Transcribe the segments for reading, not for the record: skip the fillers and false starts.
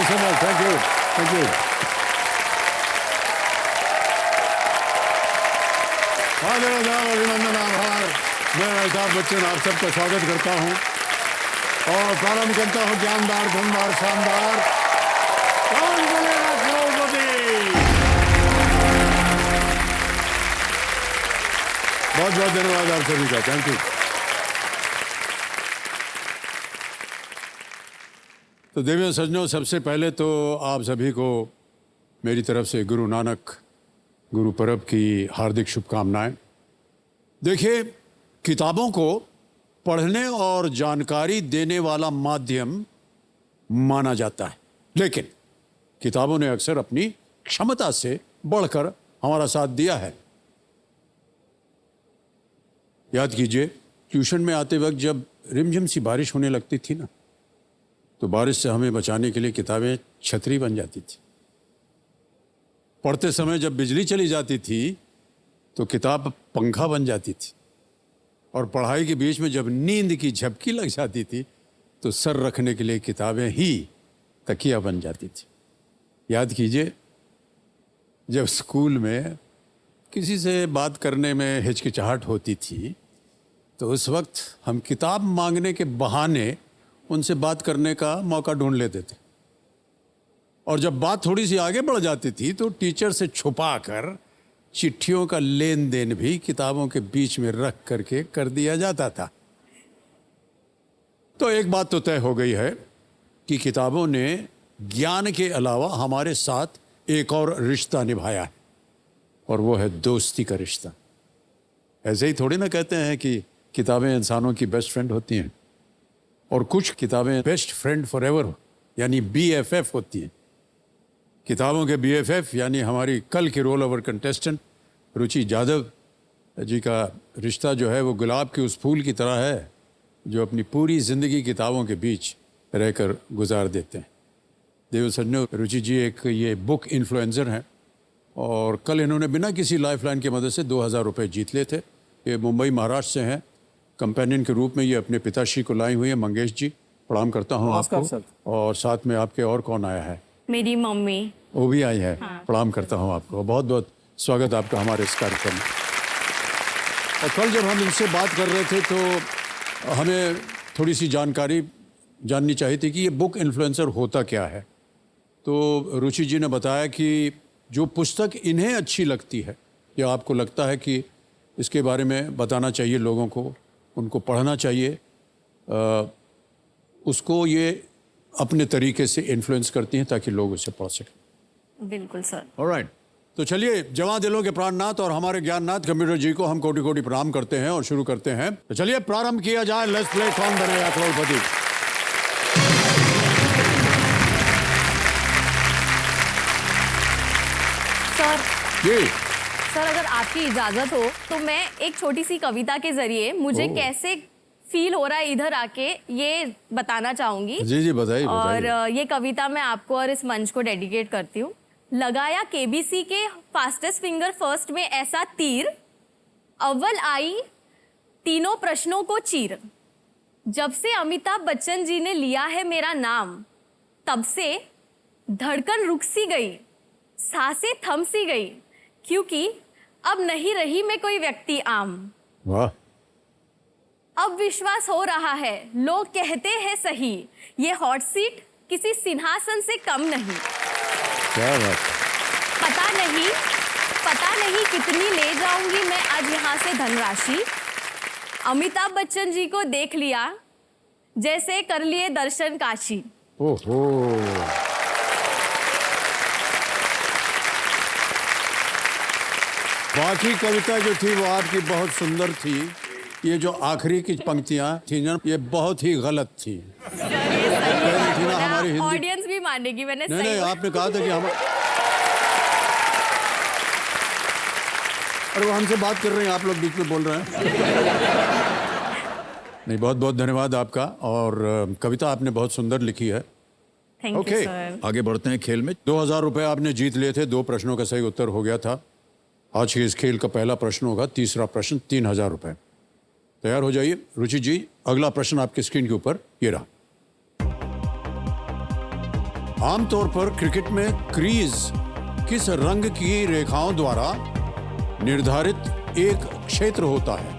So much, thank you, thank you. आदर अभिनंदन, आभार। मैं अमिताभ बच्चन आप सबका स्वागत करता हूं और प्रारंभ करता हूं ज्ञानदार, धनदार, शानदार। कौन बनेगा करोड़पति? बहुत बहुत धन्यवाद आप सभी का, थैंक यू। तो देवियों सज्जनों, सबसे पहले तो आप सभी को मेरी तरफ से गुरु नानक गुरु पर्व की हार्दिक शुभकामनाएं। देखिए, किताबों को पढ़ने और जानकारी देने वाला माध्यम माना जाता है, लेकिन किताबों ने अक्सर अपनी क्षमता से बढ़कर हमारा साथ दिया है। याद कीजिए, ट्यूशन में आते वक्त जब रिमझिम सी बारिश होने लगती थी ना, तो बारिश से हमें बचाने के लिए किताबें छतरी बन जाती थी। पढ़ते समय जब बिजली चली जाती थी तो किताब पंखा बन जाती थी, और पढ़ाई के बीच में जब नींद की झपकी लग जाती थी तो सर रखने के लिए किताबें ही तकिया बन जाती थी। याद कीजिए, जब स्कूल में किसी से बात करने में हिचकिचाहट होती थी तो उस वक्त हम किताब मांगने के बहाने उनसे बात करने का मौका ढूंढ लेते थे, और जब बात थोड़ी सी आगे बढ़ जाती थी तो टीचर से छुपाकर चिट्ठियों का लेन देन भी किताबों के बीच में रख करके कर दिया जाता था। तो एक बात तो तय हो गई है कि किताबों ने ज्ञान के अलावा हमारे साथ एक और रिश्ता निभाया है, और वो है दोस्ती का रिश्ता। ऐसे ही थोड़ी ना कहते हैं कि किताबें इंसानों की बेस्ट फ्रेंड होती हैं, और कुछ किताबें बेस्ट फ्रेंड फॉर एवर यानी BFF होती हैं। किताबों के BFF यानी हमारी कल के रोल ओवर कंटेस्टेंट रुचि यादव जी का रिश्ता जो है वो गुलाब के उस फूल की तरह है जो अपनी पूरी ज़िंदगी किताबों के बीच रहकर गुजार देते हैं। देव सज्जनों, रुचि जी एक ये बुक इन्फ्लुएंसर हैं, और कल इन्होंने बिना किसी लाइफलाइन की मदद से 2000 रुपये जीत लिए थे। ये मुंबई महाराष्ट्र से हैं। कंपेनियन के रूप में ये अपने पिताश्री को लाई हुई है। मंगेश जी, प्रणाम करता हूँ आपको। सर। और साथ में आपके और कौन आया है? मेरी मम्मी। वो भी आई है। हाँ। प्रणाम करता हूँ आपको, बहुत बहुत स्वागत आपका हमारे इस कार्यक्रम में। और कल जब हम इनसे बात कर रहे थे तो हमें थोड़ी सी जानकारी जाननी चाहिए थी कि ये बुक इन्फ्लुएंसर होता क्या है। तो रुचि जी ने बताया कि जो पुस्तक इन्हें अच्छी लगती है या आपको लगता है कि इसके बारे में बताना चाहिए लोगों को, उनको पढ़ना चाहिए, उसको ये अपने तरीके से इन्फ्लुएंस करती हैं ताकि लोग उसे पढ़ सकें। बिल्कुल सर। ऑलराइट, तो चलिए, जवां दिलों के प्राणनाथ और हमारे ज्ञाननाथ कंप्यूटर जी को हम कोटि कोटि प्रणाम करते हैं और शुरू करते हैं। तो चलिए प्रारंभ किया जाए। लेट्स प्ले कौन बनेगा करोड़पति। सर जी सर, अगर आपकी इजाजत हो तो मैं एक छोटी सी कविता के जरिए मुझे कैसे फील हो रहा है इधर आके ये बताना चाहूंगी। जी जी, बताइए और बताइए। ये कविता मैं आपको और इस मंच को डेडिकेट करती हूँ। लगाया KBC के फास्टेस्ट फिंगर फर्स्ट में ऐसा तीर, अव्वल आई तीनों प्रश्नों को चीर। जब से अमिताभ बच्चन जी ने लिया है मेरा नाम, तब से धड़कन रुक सी गई, सांसें थम सी गई, क्योंकि अब नहीं रही मैं कोई व्यक्ति आम। वाह, अब विश्वास हो रहा है, लोग कहते हैं सही, ये हॉट सीट किसी सिंहासन से कम नहीं। क्या बात। पता नहीं कितनी ले जाऊंगी मैं आज यहाँ से धनराशि। अमिताभ बच्चन जी को देख लिया, जैसे कर लिए दर्शन काशी। ओहो, बाकी कविता जो थी वो आपकी बहुत सुंदर थी। ये जो आखिरी की पंक्तियां थी ना, ये बहुत ही गलत थी। थी ना हमारी हिंदी। ऑडियंस भी मानेगी, मैंने नहीं नहीं, आपने कहा था कि हम, अरे वो हमसे बात कर रहे हैं, आप लोग बीच में बोल रहे हैं। नहीं, बहुत बहुत धन्यवाद आपका। और कविता आपने बहुत सुंदर लिखी है। Thank you sir. आगे बढ़ते हैं खेल में। 2000 रुपए आपने जीत लिए थे। 2 प्रश्नों का सही उत्तर हो गया था। आज के इस खेल का पहला प्रश्न होगा, तीसरा प्रश्न 3000 रुपए। तैयार हो जाइए रुचि जी। अगला प्रश्न आपके स्क्रीन के ऊपर ये रहा। आमतौर पर क्रिकेट में क्रीज किस रंग की रेखाओं द्वारा निर्धारित एक क्षेत्र होता है?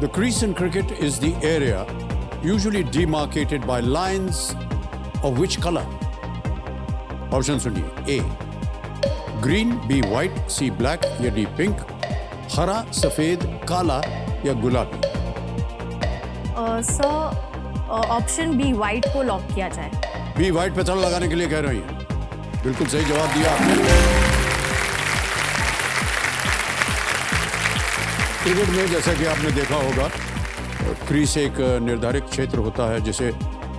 The crease in cricket is the area usually demarcated by lines of which color? Option सुनिए। A green, B white, C black या D पिंक, हरा, सफेद, काला या गुलाबी। सर ऑप्शन बी वाइट को लॉक किया जाए। बी व्हाइट पे ताला लगाने के लिए कह रही हैं। बिल्कुल सही जवाब दिया आपने। क्रिकेट में जैसा कि आपने देखा होगा, क्रीज एक निर्धारित क्षेत्र होता है जिसे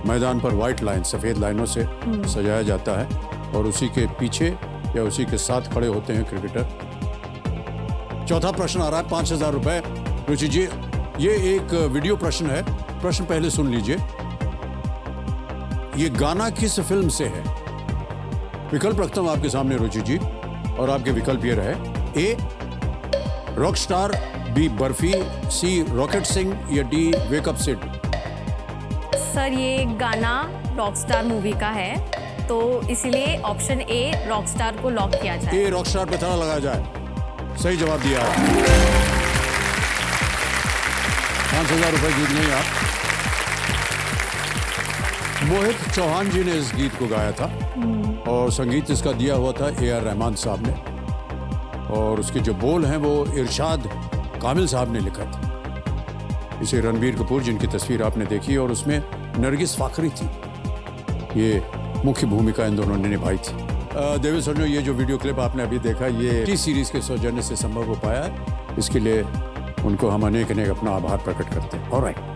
मैदान पर व्हाइट लाइन, सफेद लाइनों से सजाया जाता है और उसी के पीछे या उसी के साथ खड़े होते हैं क्रिकेटर। चौथा प्रश्न आ रहा है 5,000 रुपए। रुचि जी, ये एक वीडियो प्रश्न है। प्रश्न पहले सुन लीजिए। ये गाना किस फिल्म से है? विकल्प रखता हूं आपके सामने रुचि जी, और आपके विकल्प ये रहे। ए रॉकस्टार, बी बर्फी, सी रॉकेट सिंह या डी वेकअप सिड। सर ये गाना रॉकस्टार मूवी का है, तो इसलिए ऑप्शन ए रॉकस्टार को लॉक किया जाए। ए रॉकस्टार पे ताला लगाया जाए। सही जवाब दिया। 5,000 रुपए जीत गए आप। मोहित चौहान जी ने इस गीत को गाया था और संगीत इसका दिया हुआ था A.R. रहमान साहब ने, और उसके जो बोल हैं वो इरशाद कामिल साहब ने लिखा था। इसे रणबीर कपूर, जिनकी तस्वीर आपने देखी, और उसमें नरगिस फाखरी थी। ये मुख्य भूमिका इन दोनों ने निभाई थी। देवी सोनो, ये जो वीडियो क्लिप आपने अभी देखा, ये टी सीरीज के सौजन्य से संभव हो पाया है। इसके लिए उनको हम अनेक अपना आभार प्रकट करते हैं। ऑलराइट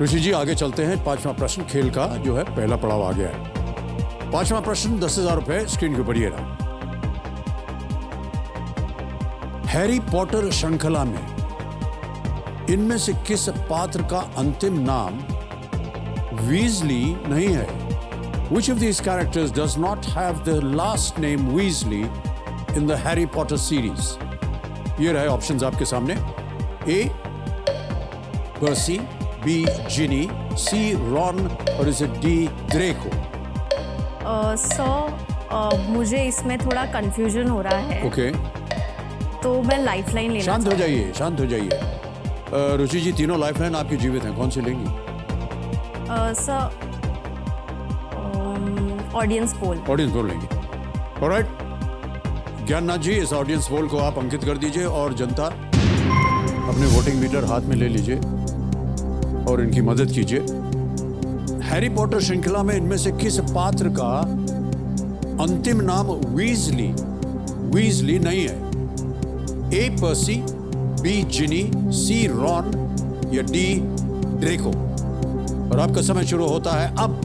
ऋषि जी, आगे चलते हैं। 5वां प्रश्न खेल का जो है पहला पड़ाव आ गया है। 5वां प्रश्न 10,000 रुपए स्क्रीन के ऊपर ये रहा। हैरी पॉटर श्रृंखला में इनमें से किस पात्र का अंतिम नाम वीजली नहीं है? Which of these characters does not have the last name Weasley in the Harry Potter series? ये रहे ऑप्शंस आपके सामने। A Percy, B Ginny, C Ron और इसे D ड्रेको। सर मुझे इसमें थोड़ा कंफ्यूजन हो रहा है। ओके, तो मैं लाइफलाइन लेना शांत हो जाइए, शांत हो जाइए। रुचि जी, तीनों लाइफलाइन आपकी जीवित हैं, कौन सी लेंगी? सर ऑडियंस पोल। ऑडियंस पोल लेंगे। ऑलराइट ज्ञाननाथ जी, इस ऑडियंस पोल को आप अंकित कर दीजिए और जनता अपने वोटिंग मीटर हाथ में ले लीजिए और इनकी मदद कीजिए। हैरी पॉटर श्रृंखला में इनमें से किस पात्र का अंतिम नाम वीजली नहीं है? ए पर्सी, बी जिनी, सी रॉन या डी ड्रेको। और आपका समय शुरू होता है अब।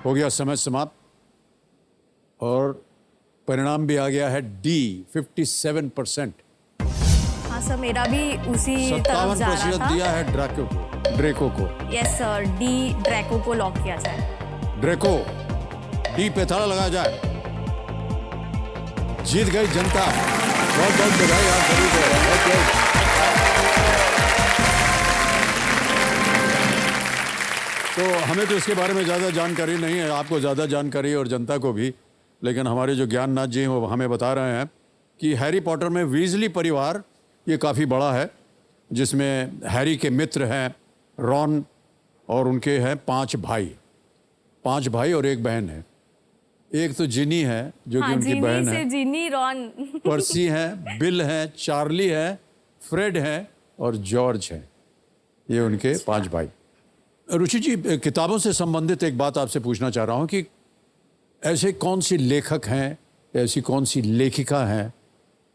हो गया समय समाप्त और परिणाम भी आ गया है डी 57%। हाँ सर, मेरा भी उसी तरफ जा रहा 57% था। दिया है ड्रेको को। यस सर, डी ड्रैको को लॉक किया जाए। ड्रेको, डी पे ताला लगाया जाए। जीत गई जनता। बहुत बहुत बधाई आप सभी को। तो हमें तो इसके बारे में ज़्यादा जानकारी नहीं है, आपको ज़्यादा जानकारी है और जनता को भी, लेकिन हमारे जो ज्ञाननाथ जी हैं वो हमें बता रहे हैं कि हैरी पॉटर में वीजली परिवार ये काफ़ी बड़ा है, जिसमें हैरी के मित्र हैं रॉन और उनके हैं 5 भाई और एक बहन है। एक तो जिनी है जो कि उनकी बहन है, जिनी रॉन पर्सी है, बिल है, चार्ली है, फ्रेड है और जॉर्ज है। ये उनके 5 भाई। रुचि जी, किताबों से संबंधित एक बात आपसे पूछना चाह रहा हूँ कि ऐसे कौन सी लेखक हैं, ऐसी कौन सी लेखिका हैं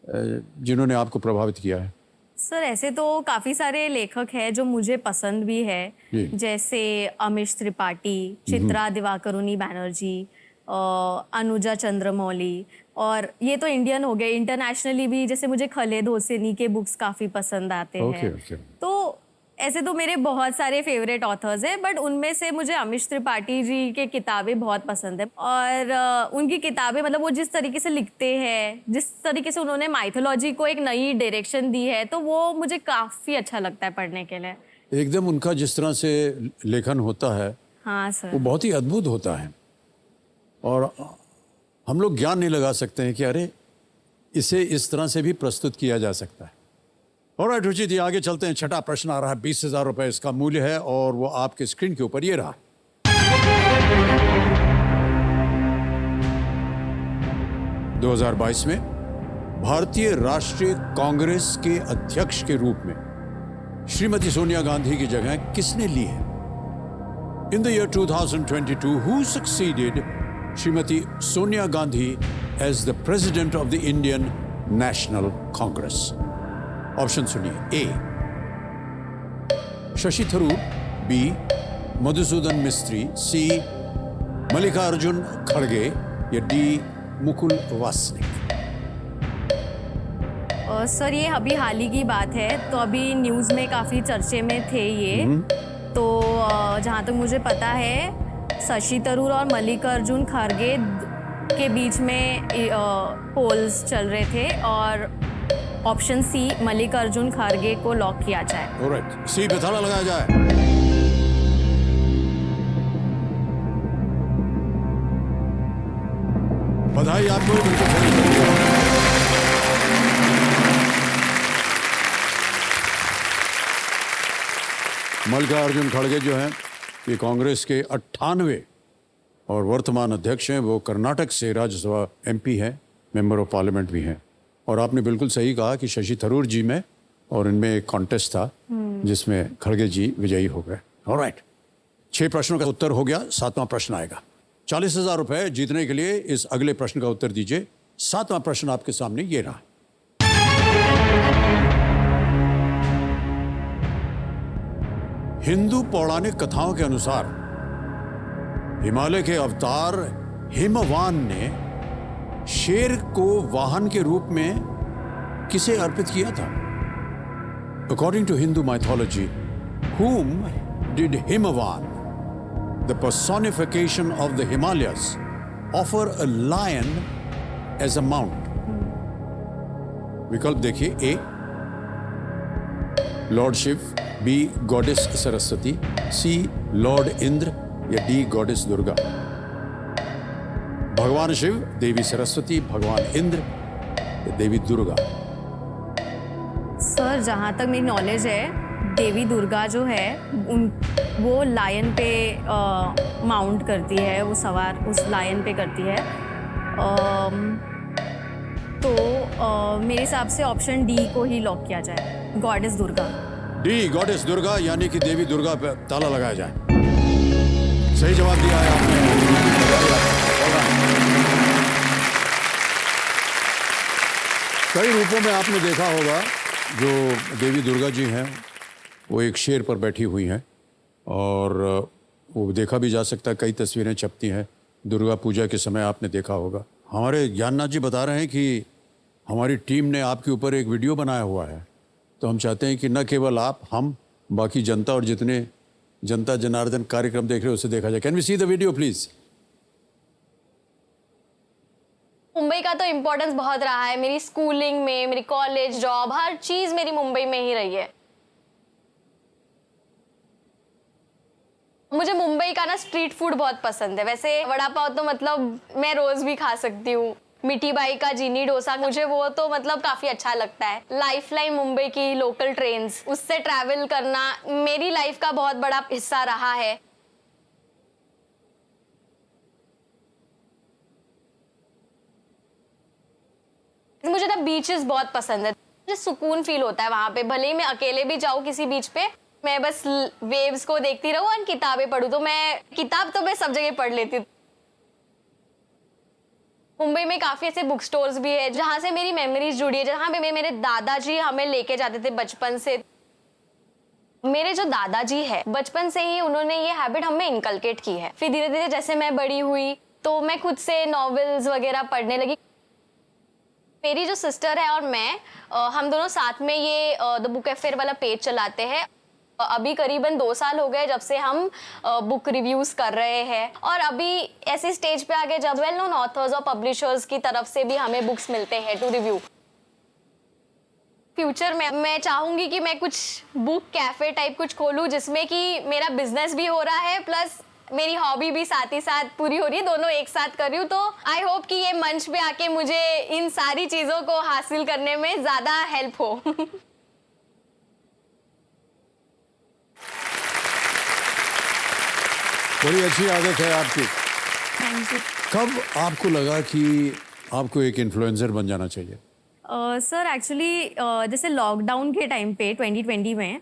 जिन्होंने आपको प्रभावित किया है? सर ऐसे तो काफ़ी सारे लेखक हैं जो मुझे पसंद भी है, जैसे अमीश त्रिपाठी, चित्रा दिवाकरुणी बैनर्जी, अनुजा चंद्रमौली, और ये तो इंडियन हो गए। इंटरनेशनली भी जैसे मुझे खालिद होसेनी के बुक्स काफ़ी पसंद आते हैं। ओके। तो ऐसे तो मेरे बहुत सारे फेवरेट ऑथर्स हैं, बट उनमें से मुझे अमीश त्रिपाठी जी के किताबें बहुत पसंद है। और उनकी किताबें मतलब वो जिस तरीके से लिखते हैं, जिस तरीके से उन्होंने माइथोलॉजी को एक नई डायरेक्शन दी है, तो वो मुझे काफ़ी अच्छा लगता है पढ़ने के लिए। एकदम उनका जिस तरह से लेखन होता है हाँ वो सर। बहुत ही अद्भुत होता है, और हम लोग ज्ञान नहीं लगा सकते हैं कि अरे इसे इस तरह से भी प्रस्तुत किया जा सकता है। और रुचि जी, आगे चलते हैं। छठा प्रश्न आ रहा है, 20,000 रुपए इसका मूल्य है, और वो आपके स्क्रीन के ऊपर ये रहा। 2022 में भारतीय राष्ट्रीय कांग्रेस के अध्यक्ष के रूप में श्रीमती सोनिया गांधी की जगह किसने ली है? In the year 2022, who succeeded Shrimati Sonia Gandhi as the president of the Indian National Congress? Option सुनिए। A Shashi Tharoor, B Madhusudan Mistry, C Mallikarjun खड़गे, या डी मुकुल वासनिक? सर ये अभी हाल ही की बात है, तो अभी न्यूज़ में काफ़ी चर्चे में थे ये। तो जहाँ तक मुझे पता है शशि थरूर और मल्लिकार्जुन खड़गे के बीच में पोल्स चल रहे थे, और ऑप्शन सी मल्लिकार्जुन खड़गे को लॉक किया जाए। ऑलराइट, सी पे ताला लगाया जाए। बधाई आपको, बिल्कुल सही। मल्लिकार्जुन खड़गे जो हैं ये कांग्रेस के 98 और वर्तमान अध्यक्ष हैं। वो कर्नाटक से राज्यसभा एमपी हैं, मेंबर ऑफ पार्लियामेंट भी हैं। और आपने बिल्कुल सही कहा कि शशि थरूर जी में और इनमें एक कॉन्टेस्ट था जिसमें खड़गे जी विजयी हो गए। ऑलराइट, 6 प्रश्नों का उत्तर हो गया। 7वां प्रश्न आएगा। 40,000 रुपए जीतने के लिए इस अगले प्रश्न का उत्तर दीजिए। 7वां प्रश्न आपके सामने ये रहा। हिंदू पौराणिक कथाओं के अनुसार हिमालय के अवतार हिमवान ने शेर को वाहन के रूप में किसे अर्पित किया था? According to Hindu mythology, whom did Himavan, the personification of the Himalayas, offer a lion as a mount? विकल्प देखिए। A lord Shiv, B goddess Saraswati, C lord Indra, या डी गॉडेस दुर्गा? भगवान शिव, देवी सरस्वती, भगवान इंद्र, देवी दुर्गा? सर जहाँ तक मेरी नॉलेज है, देवी दुर्गा जो है वो लायन पे माउंट करती है, वो सवार उस लायन पे करती है। तो मेरे हिसाब से ऑप्शन डी को ही लॉक किया जाए, goddess Durga. D goddess Durga, यानी कि देवी दुर्गा पे ताला लगाया जाए। सही जवाब दिया है आपने। कई रूपों में आपने देखा होगा जो देवी दुर्गा जी हैं वो एक शेर पर बैठी हुई हैं, और वो देखा भी जा सकता है। कई तस्वीरें छपती हैं दुर्गा पूजा के समय, आपने देखा होगा। हमारे ज्ञाननाथ जी बता रहे हैं कि हमारी टीम ने आपके ऊपर एक वीडियो बनाया हुआ है, तो हम चाहते हैं कि न केवल आप, हम, बाकी जनता और जितने जनता जनार्दन कार्यक्रम देख रहे हो उसे देखा जाए। Can we see the video please? Mumbai का तो इम्पोर्टेंस बहुत रहा है मेरी स्कूलिंग में, मेरी कॉलेज, जॉब, हर चीज मेरी मुंबई में ही रही है। मुझे मुंबई का ना स्ट्रीट फूड बहुत पसंद है। वैसे वड़ा पाव तो मतलब मैं रोज भी खा सकती हूँ। मिठी बाई का जीनी डोसा, मुझे वो तो मतलब काफी अच्छा लगता है। लाइफ लाइन मुंबई की लोकल ट्रेन्स, उससे ट्रैवल करना मेरी लाइफ का बहुत बड़ा हिस्सा रहा है। मुझे ना बीचेस बहुत पसंद है, मुझे सुकून फील होता है वहां पे। भले ही मैं अकेले भी जाऊँ किसी बीच पे, मैं बस वेव्स को देखती रहूं और किताबें पढूं। तो मैं किताब तो मैं सब जगह पढ़ लेती हूँ। मुंबई में काफी ऐसे बुक स्टोर्स भी है जहाँ से मेरी मेमोरीज जुड़ी है, जहाँ पे मेरे दादाजी हमें लेके जाते थे बचपन से। मेरे जो दादाजी है बचपन से ही उन्होंने ये हैबिट हमें इनकलकेट की है। फिर धीरे धीरे जैसे मैं बड़ी हुई तो मैं खुद से नॉवेल्स वगैरह पढ़ने लगी। मेरी जो सिस्टर है और मैं, हम दोनों साथ में ये द बुक अफेयर वाला पेज चलाते हैं। अभी करीबन 2 साल हो गए जब से हम बुक रिव्यूज कर रहे हैं, और अभी ऐसी स्टेज पे आ गए जब वेल नोन ऑथर्स और पब्लिशर्स की तरफ से भी हमें बुक्स मिलते हैं टू रिव्यू। फ्यूचर में मैं चाहूंगी कि मैं कुछ बुक कैफे टाइप कुछ खोलूं जिसमें कि मेरा बिजनेस भी हो रहा है प्लस मेरी हॉबी भी साथ ही साथ पूरी हो रही है, दोनों एक साथ कर रही हूँ। तो आई होप कि ये मंच पे आके मुझे इन सारी चीज़ों को हासिल करने में ज़्यादा हेल्प हो। बड़ी अच्छी आदत है आपकी। Thank you. कब आपको लगा कि आपको एक इन्फ्लुएंसर बन जाना चाहिए? सर एक्चुअली जैसे लॉकडाउन के टाइम पे 2020 में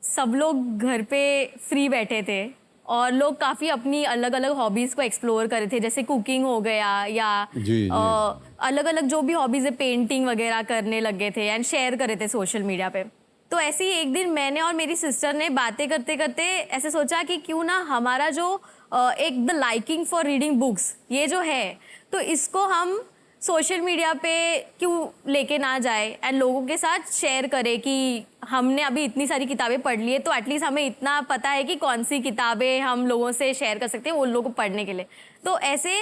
सब लोग घर पे फ्री बैठे थे और लोग काफ़ी अपनी अलग अलग हॉबीज़ को एक्सप्लोर कर रहे थे, जैसे कुकिंग हो गया या जी। अलग अलग जो भी हॉबीज़ है, पेंटिंग वगैरह करने लगे थे एंड शेयर कर रहे थे सोशल मीडिया पे। तो ऐसे ही एक दिन मैंने और मेरी सिस्टर ने बातें करते करते ऐसे सोचा कि क्यों ना हमारा जो एक the liking for reading books ये जो है, तो इसको हम सोशल मीडिया पे क्यों लेके ना जाए एंड लोगों के साथ शेयर करें कि हमने अभी इतनी सारी किताबें पढ़ ली है, तो एटलीस्ट हमें इतना पता है कि कौन सी किताबें हम लोगों से शेयर कर सकते हैं उन लोगों को पढ़ने के लिए। तो ऐसे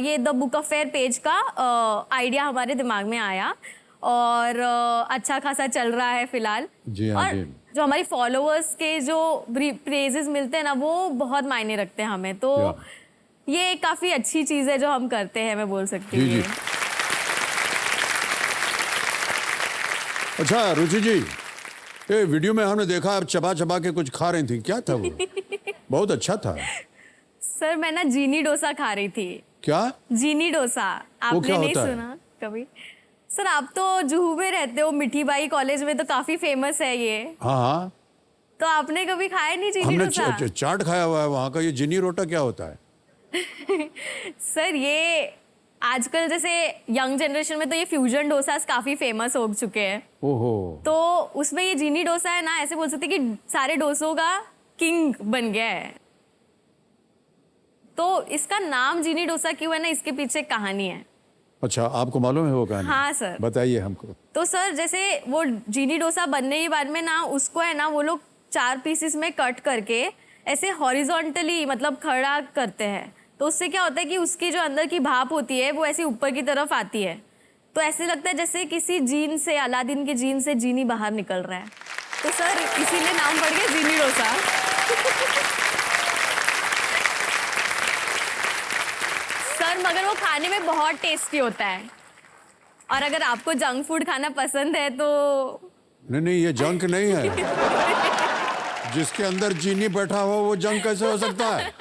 ये the book of fair page का आइडिया हमारे दिमाग में आया और अच्छा खासा चल रहा है फिलहाल। जी हाँ, और जी। जो हमारी फॉलोअर्स के जो प्रेजेस मिलते हैं ना, वो बहुत मायने रखते हैं हमें। तो या। ये काफ़ी अच्छी चीज़ है जो हम करते हैं, मैं बोल सकती जी हूँ। जी। अच्छा रुचि जी, ये वीडियो में हमने देखा आप चबा चबा के कुछ खा रही थी, क्या था वो? बहुत अच्छा था। सर मैं ना जीनी डोसा खा रही थी। क्या? जीनी डोसा वो आपने क्या नहीं होता है? सुना कभी? सर आप तो जुहू में रहते हो, मिठी बाई कॉलेज में तो काफ़ी फेमस है ये, हाँ हाँ, तो आपने कभी खाया नहीं जीनी हमने डोसा? चाट खाया हुआ है वहाँ का। ये जिनी रोटा क्या होता है? सर ये आजकल जैसे यंग जनरेशन में तो ये फ्यूजन डोसास काफ़ी फेमस हो चुके हैं, ओहो। तो उसमें ये जीनी डोसा है ना, ऐसे बोल सकते हैं कि सारे डोसों का किंग बन गया है। तो इसका नाम जीनी डोसा क्यों है ना, इसके पीछे एक कहानी है। अच्छा, आपको मालूम है वो कहानी? हाँ सर। बताइए हमको। तो सर जैसे वो जीनी डोसा बनने के बाद में ना, उसको है ना वो लोग 4 पीसेस में कट करके ऐसे हॉरिजॉन्टली मतलब खड़ा करते हैं। तो उससे क्या होता है कि उसकी जो अंदर की भाप होती है वो ऐसे ऊपर की तरफ आती है, तो ऐसे लगता है जैसे किसी जीन से, अलादीन के जीन से जीनी बाहर निकल रहा है। तो सर इसीलिए नाम पड़ गया जीनी डोसा। सर मगर वो खाने में बहुत टेस्टी होता है, और अगर आपको जंक फूड खाना पसंद है तो नहीं नहीं, ये जंक नहीं है। जिसके अंदर चीनी बैठा हो वो जंक कैसे हो सकता है?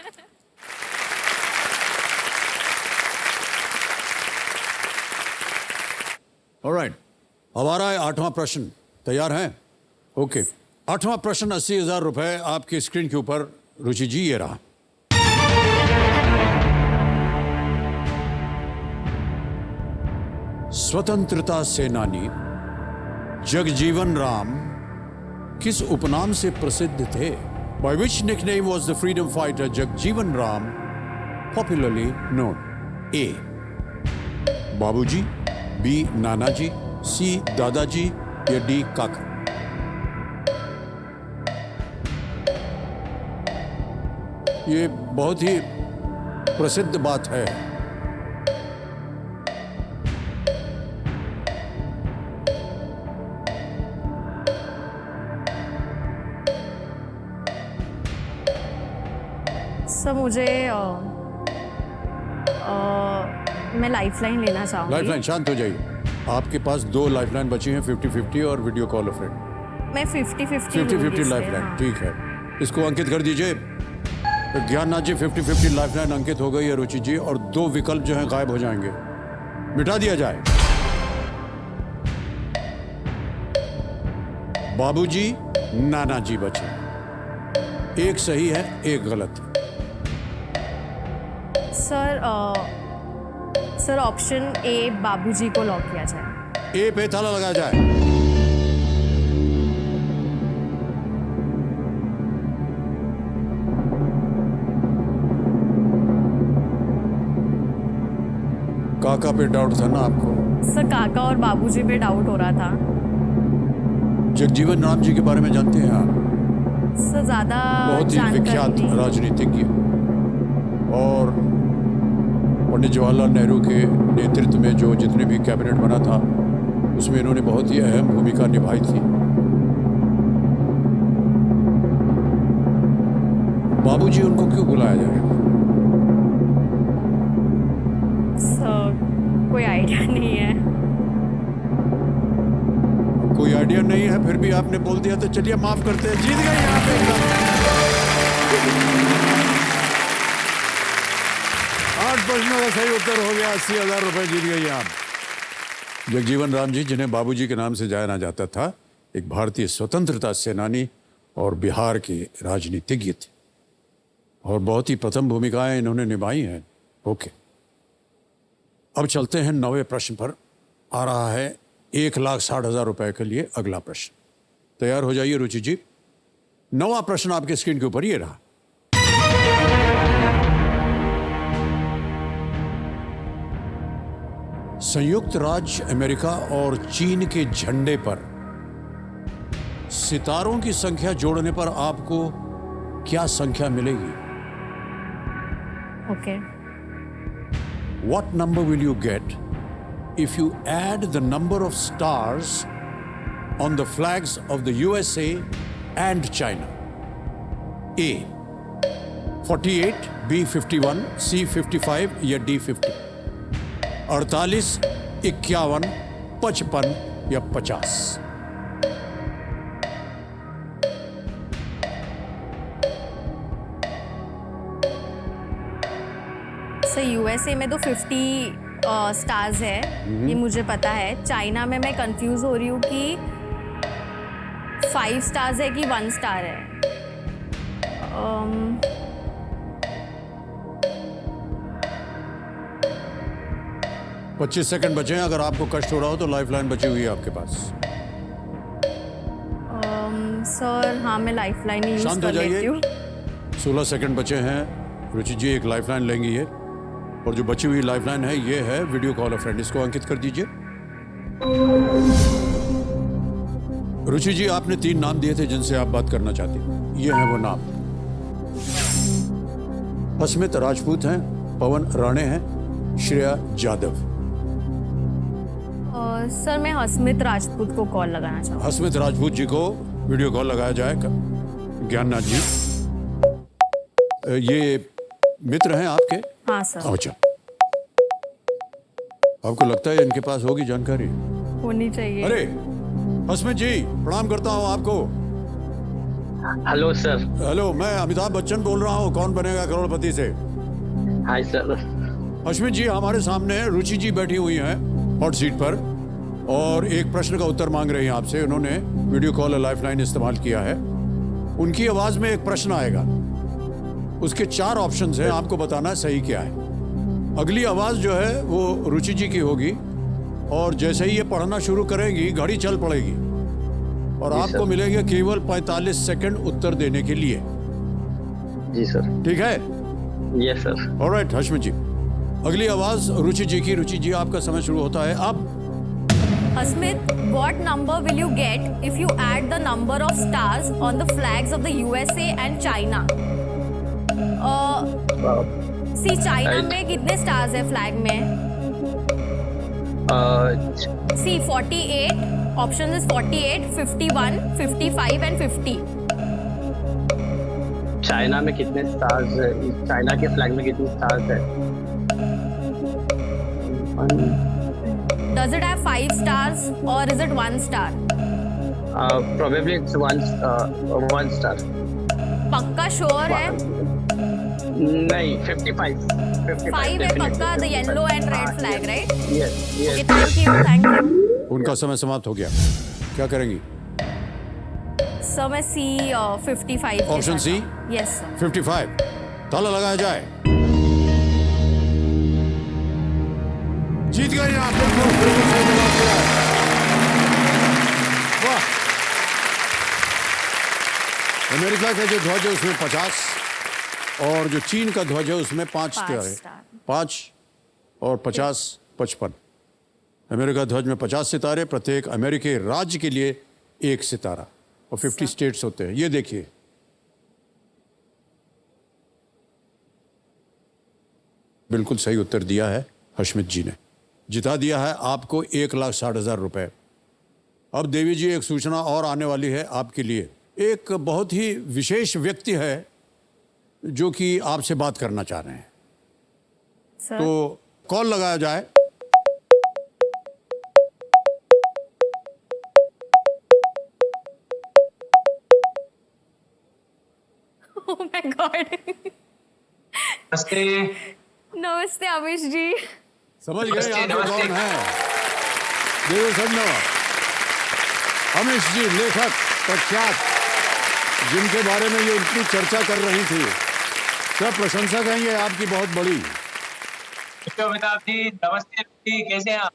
ऑलराइट, हमारा 8वां प्रश्न तैयार है? ओके, 8वां प्रश्न 80,000 रुपए आपकी स्क्रीन के ऊपर। रुचि जी ये रहा। स्वतंत्रता सेनानी जगजीवन राम किस उपनाम से प्रसिद्ध थे? By which nickname was the freedom fighter Jagjeevan Ram popularly known? A. बाबूजी, B. नानाजी, C. दादाजी या D. काका? ये बहुत ही प्रसिद्ध बात है। सर मुझे मैं लाइफलाइन लेना चाहूँगी। लाइफलाइन, शांत हो जाइए। आपके पास 2 लाइफलाइन बची हैं, 50-50 और वीडियो कॉल अ फ्रेंड। मैं 50-50 50-50 लाइफलाइन, ठीक है। इसको अंकित कर दीजिए। ज्ञाननाथ जी 50-50 लाइफलाइन अंकित हो गई है रुचि जी, और 2 विकल्प जो हैं गायब हो जाएंगे, मिटा दिया जाए। बाबूजी, नानाजी बचे। एक सही है, एक गलत है। सर ऑप्शन ए बाबूजी को लॉक किया जाए। ए पे ताला लगाया जाए। काका पे डाउट था ना आपको? सर काका और बाबूजी पे डाउट हो रहा था। जगजीवन राम जी के बारे में जानते हैं आप? से ज्यादा बहुत ही जानकारी विख्यात नहीं। राजनीतिज्ञ और पंडित जवाहरलाल नेहरू के नेतृत्व में जो जितने भी कैबिनेट बना था उसमें इन्होंने बहुत ही अहम भूमिका निभाई थी। बाबूजी उनको क्यों बुलाया जाए? कोई आइडिया नहीं है। कोई आइडिया नहीं है, फिर भी आपने बोल दिया तो चलिए माफ करते हैं, जीत गए यहाँ पे एकदम। 8 प्रश्नों का सही उत्तर हो गया, 80,000 रुपए जीत गई आप। जगजीवन राम जी, जिन्हें बाबूजी के नाम से जाना जाता था, एक भारतीय स्वतंत्रता सेनानी और बिहार के राजनीतिज्ञ थे और बहुत ही प्रथम भूमिकाएं इन्होंने निभाई हैं। ओके, अब चलते हैं 9वें प्रश्न पर। आ रहा है 1,60,000 रुपए के लिए अगला प्रश्न। तैयार हो जाइए रुचि जी। 9वां प्रश्न आपके स्क्रीन के ऊपर ये रहा। संयुक्त राज्य अमेरिका और चीन के झंडे पर सितारों की संख्या जोड़ने पर आपको क्या संख्या मिलेगी? Okay. What number will you get if you add the number of stars on the flags of the USA and China? A 48, B 51, C 55 या D 50? 48, 51, 55 या 50? यूएसए में तो 50 स्टार्स है, ये मुझे पता है। चाइना में मैं कंफ्यूज हो रही हूँ कि 5 स्टार्स है कि 1 स्टार है। 25 सेकंड बचे हैं। अगर आपको कष्ट हो रहा हो तो लाइफलाइन बची हुई है आपके पास। सर हाँ, मैं लाइफलाइन यूज शांत हो कर लेती जाइए। हूँ। 16 सेकंड बचे हैं। रुचि जी एक लाइफलाइन लेंगी ये, और जो बची हुई लाइफलाइन है ये है वीडियो कॉल अ फ्रेंड। इसको अंकित कर दीजिए। रुचि जी, आपने 3 नाम दिए थे जिनसे आप बात करना चाहती हैं। ये हैं वो नाम। हसमित राजपूत हैं, पवन राणे हैं, श्रेया जादव। सर मैं हसमित राजपूत को कॉल लगाना चाहूँगी। हसमित राजपूत जी को वीडियो कॉल लगाया जाए। ज्ञाननाथ जी, ये मित्र हैं आपके? हाँ सर। अच्छा, आपको लगता है इनके पास होगी जानकारी? होनी चाहिए। अरे हसमित जी, प्रणाम करता हूँ आपको। Hello sir. हेलो, मैं अमिताभ बच्चन बोल रहा हूँ, कौन बनेगा करोड़पति से। Hi sir. हसमित जी, हमारे सामने रुचि जी बैठी हुई हैं हॉट सीट पर और एक प्रश्न का उत्तर मांग रही हैं आपसे। उन्होंने वीडियो कॉल लाइफलाइन इस्तेमाल किया है। उनकी आवाज में एक प्रश्न आएगा, उसके 4 ऑप्शंस हैं, आपको बताना है सही क्या है। अगली आवाज जो है वो रुचि जी की होगी और जैसे ही ये पढ़ना शुरू करेंगी घड़ी चल पड़ेगी और आपको मिलेंगे केवल 45 सेकंड उत्तर देने के लिए। जी सर। ठीक है? Yes sir. ऑलराइट हसमित जी, अगली आवाज रुचि जी की। रुचि जी, आपका समय शुरू होता है अब। Hasmit, what number will you get if you add the number of stars on the flags of the USA and China? See, China में कितने stars है flag में? See, 48. Option is 48, 51, 55 and 50. China में कितने स्टार्स है? China के flag में कितने स्टार्स है? Does it have 5 stars or is it 1 star? Probably it's one star. पक्का sure है? नहीं, 55. 5 है पक्का, the yellow and red flag, right? Yes, yes. Okay, thank you. उनका समय समाप्त हो गया। क्या करेंगी? सर मैं C 55 option C? Yes sir. 55। ताला लगाया जाए। जीत गई आप। बिल्कुल सही जवाब दिया है। वाह। अमेरिका का जो ध्वज है उसमें 50 और जो चीन का ध्वज है उसमें 5 सितारे। 5 और 50 55। अमेरिका ध्वज में 50 सितारे, प्रत्येक अमेरिकी राज्य के लिए 1 सितारा और 50 स्टेट्स होते हैं। ये देखिए, बिल्कुल सही उत्तर दिया है हशमित जी ने। जिता दिया है आपको 1,60,000 रुपए। अब देवी जी एक सूचना और आने वाली है आपके लिए। एक बहुत ही विशेष व्यक्ति है जो कि आपसे बात करना चाह रहे हैं, सर तो कॉल लगाया जाए। Oh my God. नमस्ते। नमस्ते अमीश जी। समझ गए नमस्ते, आप ये नमस्ते। कौन है? देवी सज्जनों, अमीश जी लेखक प्रख्यात, जिनके बारे में ये इतनी चर्चा कर रही थी। क्या प्रशंसक हैं ये आपकी बहुत बड़ी। अमिताभ जी, नमस्ते जी, कैसे हैं आप?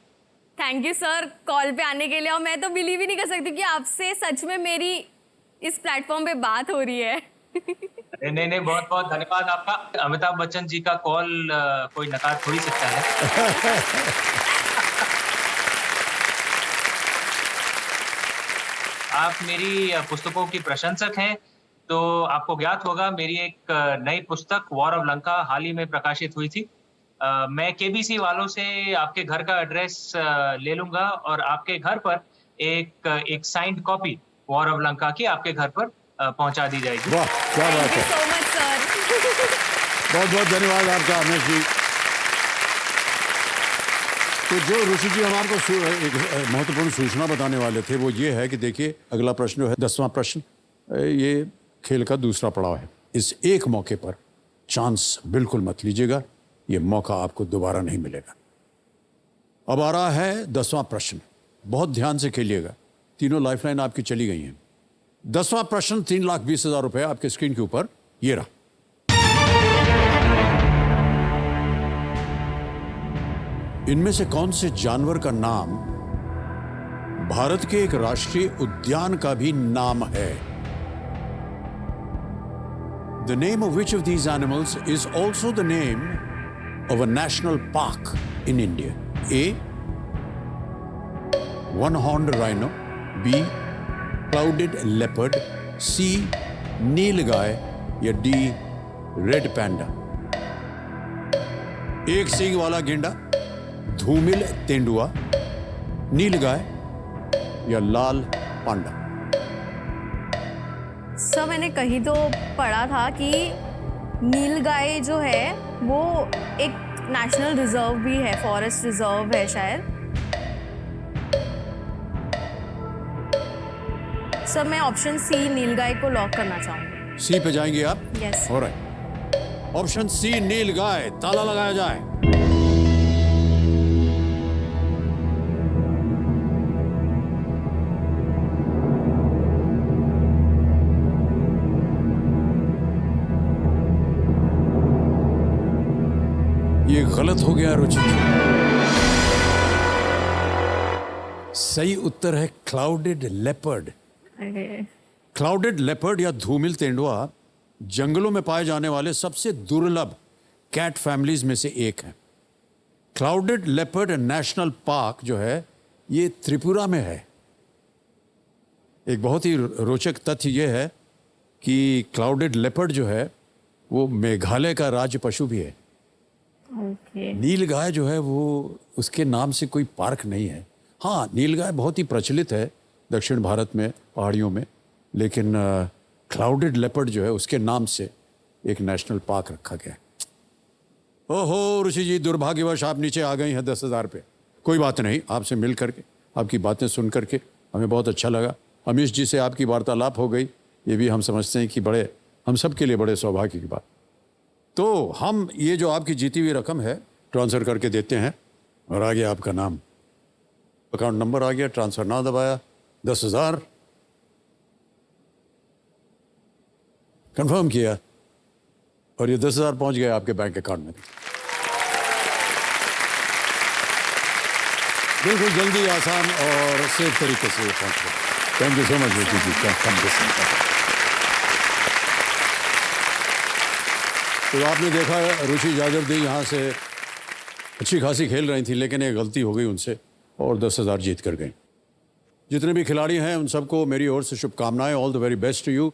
थैंक यू सर कॉल पे आने के लिए। और मैं तो बिलीव ही नहीं कर सकती कि आपसे सच में मेरी इस प्लेटफॉर्म पे बात हो रही है। नहीं नहीं, बहुत बहुत धन्यवाद आपका। अमिताभ बच्चन जी का कॉल कोई नकार थोड़ी सकता है। आप मेरी पुस्तकों की प्रशंसक हैं, तो आपको ज्ञात होगा मेरी एक नई पुस्तक वॉर ऑफ लंका हाल ही में प्रकाशित हुई थी। मैं केबीसी वालों से आपके घर का एड्रेस ले लूंगा और आपके घर पर एक signed copy war of Lanka की आपके घर पर पहुंचा दी जाएगी। वाह, क्या बात थैंक यू है। So much sir. बहुत बहुत धन्यवाद आपका अमीश जी। तो जो ऋषि जी हम आपको एक महत्वपूर्ण सूचना बताने वाले थे वो ये है कि देखिए अगला प्रश्न जो है 10वां प्रश्न, ये खेल का दूसरा पड़ाव है। इस एक मौके पर चांस बिल्कुल मत लीजिएगा, ये मौका आपको दोबारा नहीं मिलेगा। अब आ रहा है 10वां प्रश्न, बहुत ध्यान से खेलिएगा। तीनों लाइफलाइन आपकी चली गई हैं। 10वां प्रश्न 3,20,000 रुपए आपके स्क्रीन के ऊपर ये रहा। इनमें से कौन से जानवर का नाम भारत के एक राष्ट्रीय उद्यान का भी नाम है? The name of which of these animals is also the name of a national park in India? A. One-horned rhino. B. Clouded leopard. C. नीलगाय या D. रेड पैंडा। एक सींग वाला गेंडा, धूमिल तेंदुआ, नीलगाय या लाल पांडा। सर मैंने कहीं तो पढ़ा था कि नीलगाय जो है वो एक नेशनल रिजर्व भी है, फॉरेस्ट रिजर्व है शायद। सर मैं ऑप्शन सी नीलगाय को लॉक करना चाहूंगी। सी पे जाएंगे आप? Yes. हो रहा है। ऑप्शन सी नीलगाय, ताला लगाया जाए। ये गलत हो गया रुचि। सही उत्तर है क्लाउडेड लेपर्ड। क्लाउडेड लेपर्ड या धूमिल तेंदुआ जंगलों में पाए जाने वाले सबसे दुर्लभ कैट फैमिलीज में से एक है। क्लाउडेड लेपर्ड नेशनल पार्क जो है ये त्रिपुरा में है। एक बहुत ही रोचक तथ्य ये है कि क्लाउडेड लेपर्ड जो है वो मेघालय का राज्य पशु भी है। ओके। नीलगाय जो है वो उसके नाम से कोई पार्क नहीं है। हाँ, नीलगाय बहुत ही प्रचलित है दक्षिण भारत में पहाड़ियों में, लेकिन क्लाउडेड लेपर्ड जो है उसके नाम से एक नेशनल पार्क रखा गया है। ओहो ऋषि जी, दुर्भाग्यवश आप नीचे आ गई हैं 10,000 पे। कोई बात नहीं, आपसे मिल करके आपकी बातें सुन करके हमें बहुत अच्छा लगा। अमीश जी से आपकी वार्तालाप हो गई, ये भी हम समझते हैं कि बड़े हम सब के लिए बड़े सौभाग्य की बात। तो हम ये जो आपकी जीती हुई रकम है ट्रांसफ़र करके देते हैं और आ गया आपका नाम, अकाउंट नंबर आ गया, ट्रांसफ़र ना दबाया, 10,000 कंफर्म किया और ये 10,000 पहुंच गया आपके बैंक अकाउंट में। बिल्कुल जल्दी, आसान और सेफ तरीके से ये पहुंच गया। थैंक यू सो मच ऋषि जी। तो आपने देखा ऋषि जाजर दी यहाँ से अच्छी खासी खेल रही थी, लेकिन एक गलती हो गई उनसे और 10,000 जीत कर गई। जितने भी खिलाड़ी हैं उन सबको मेरी ओर से शुभकामनाएं। All the very best to you.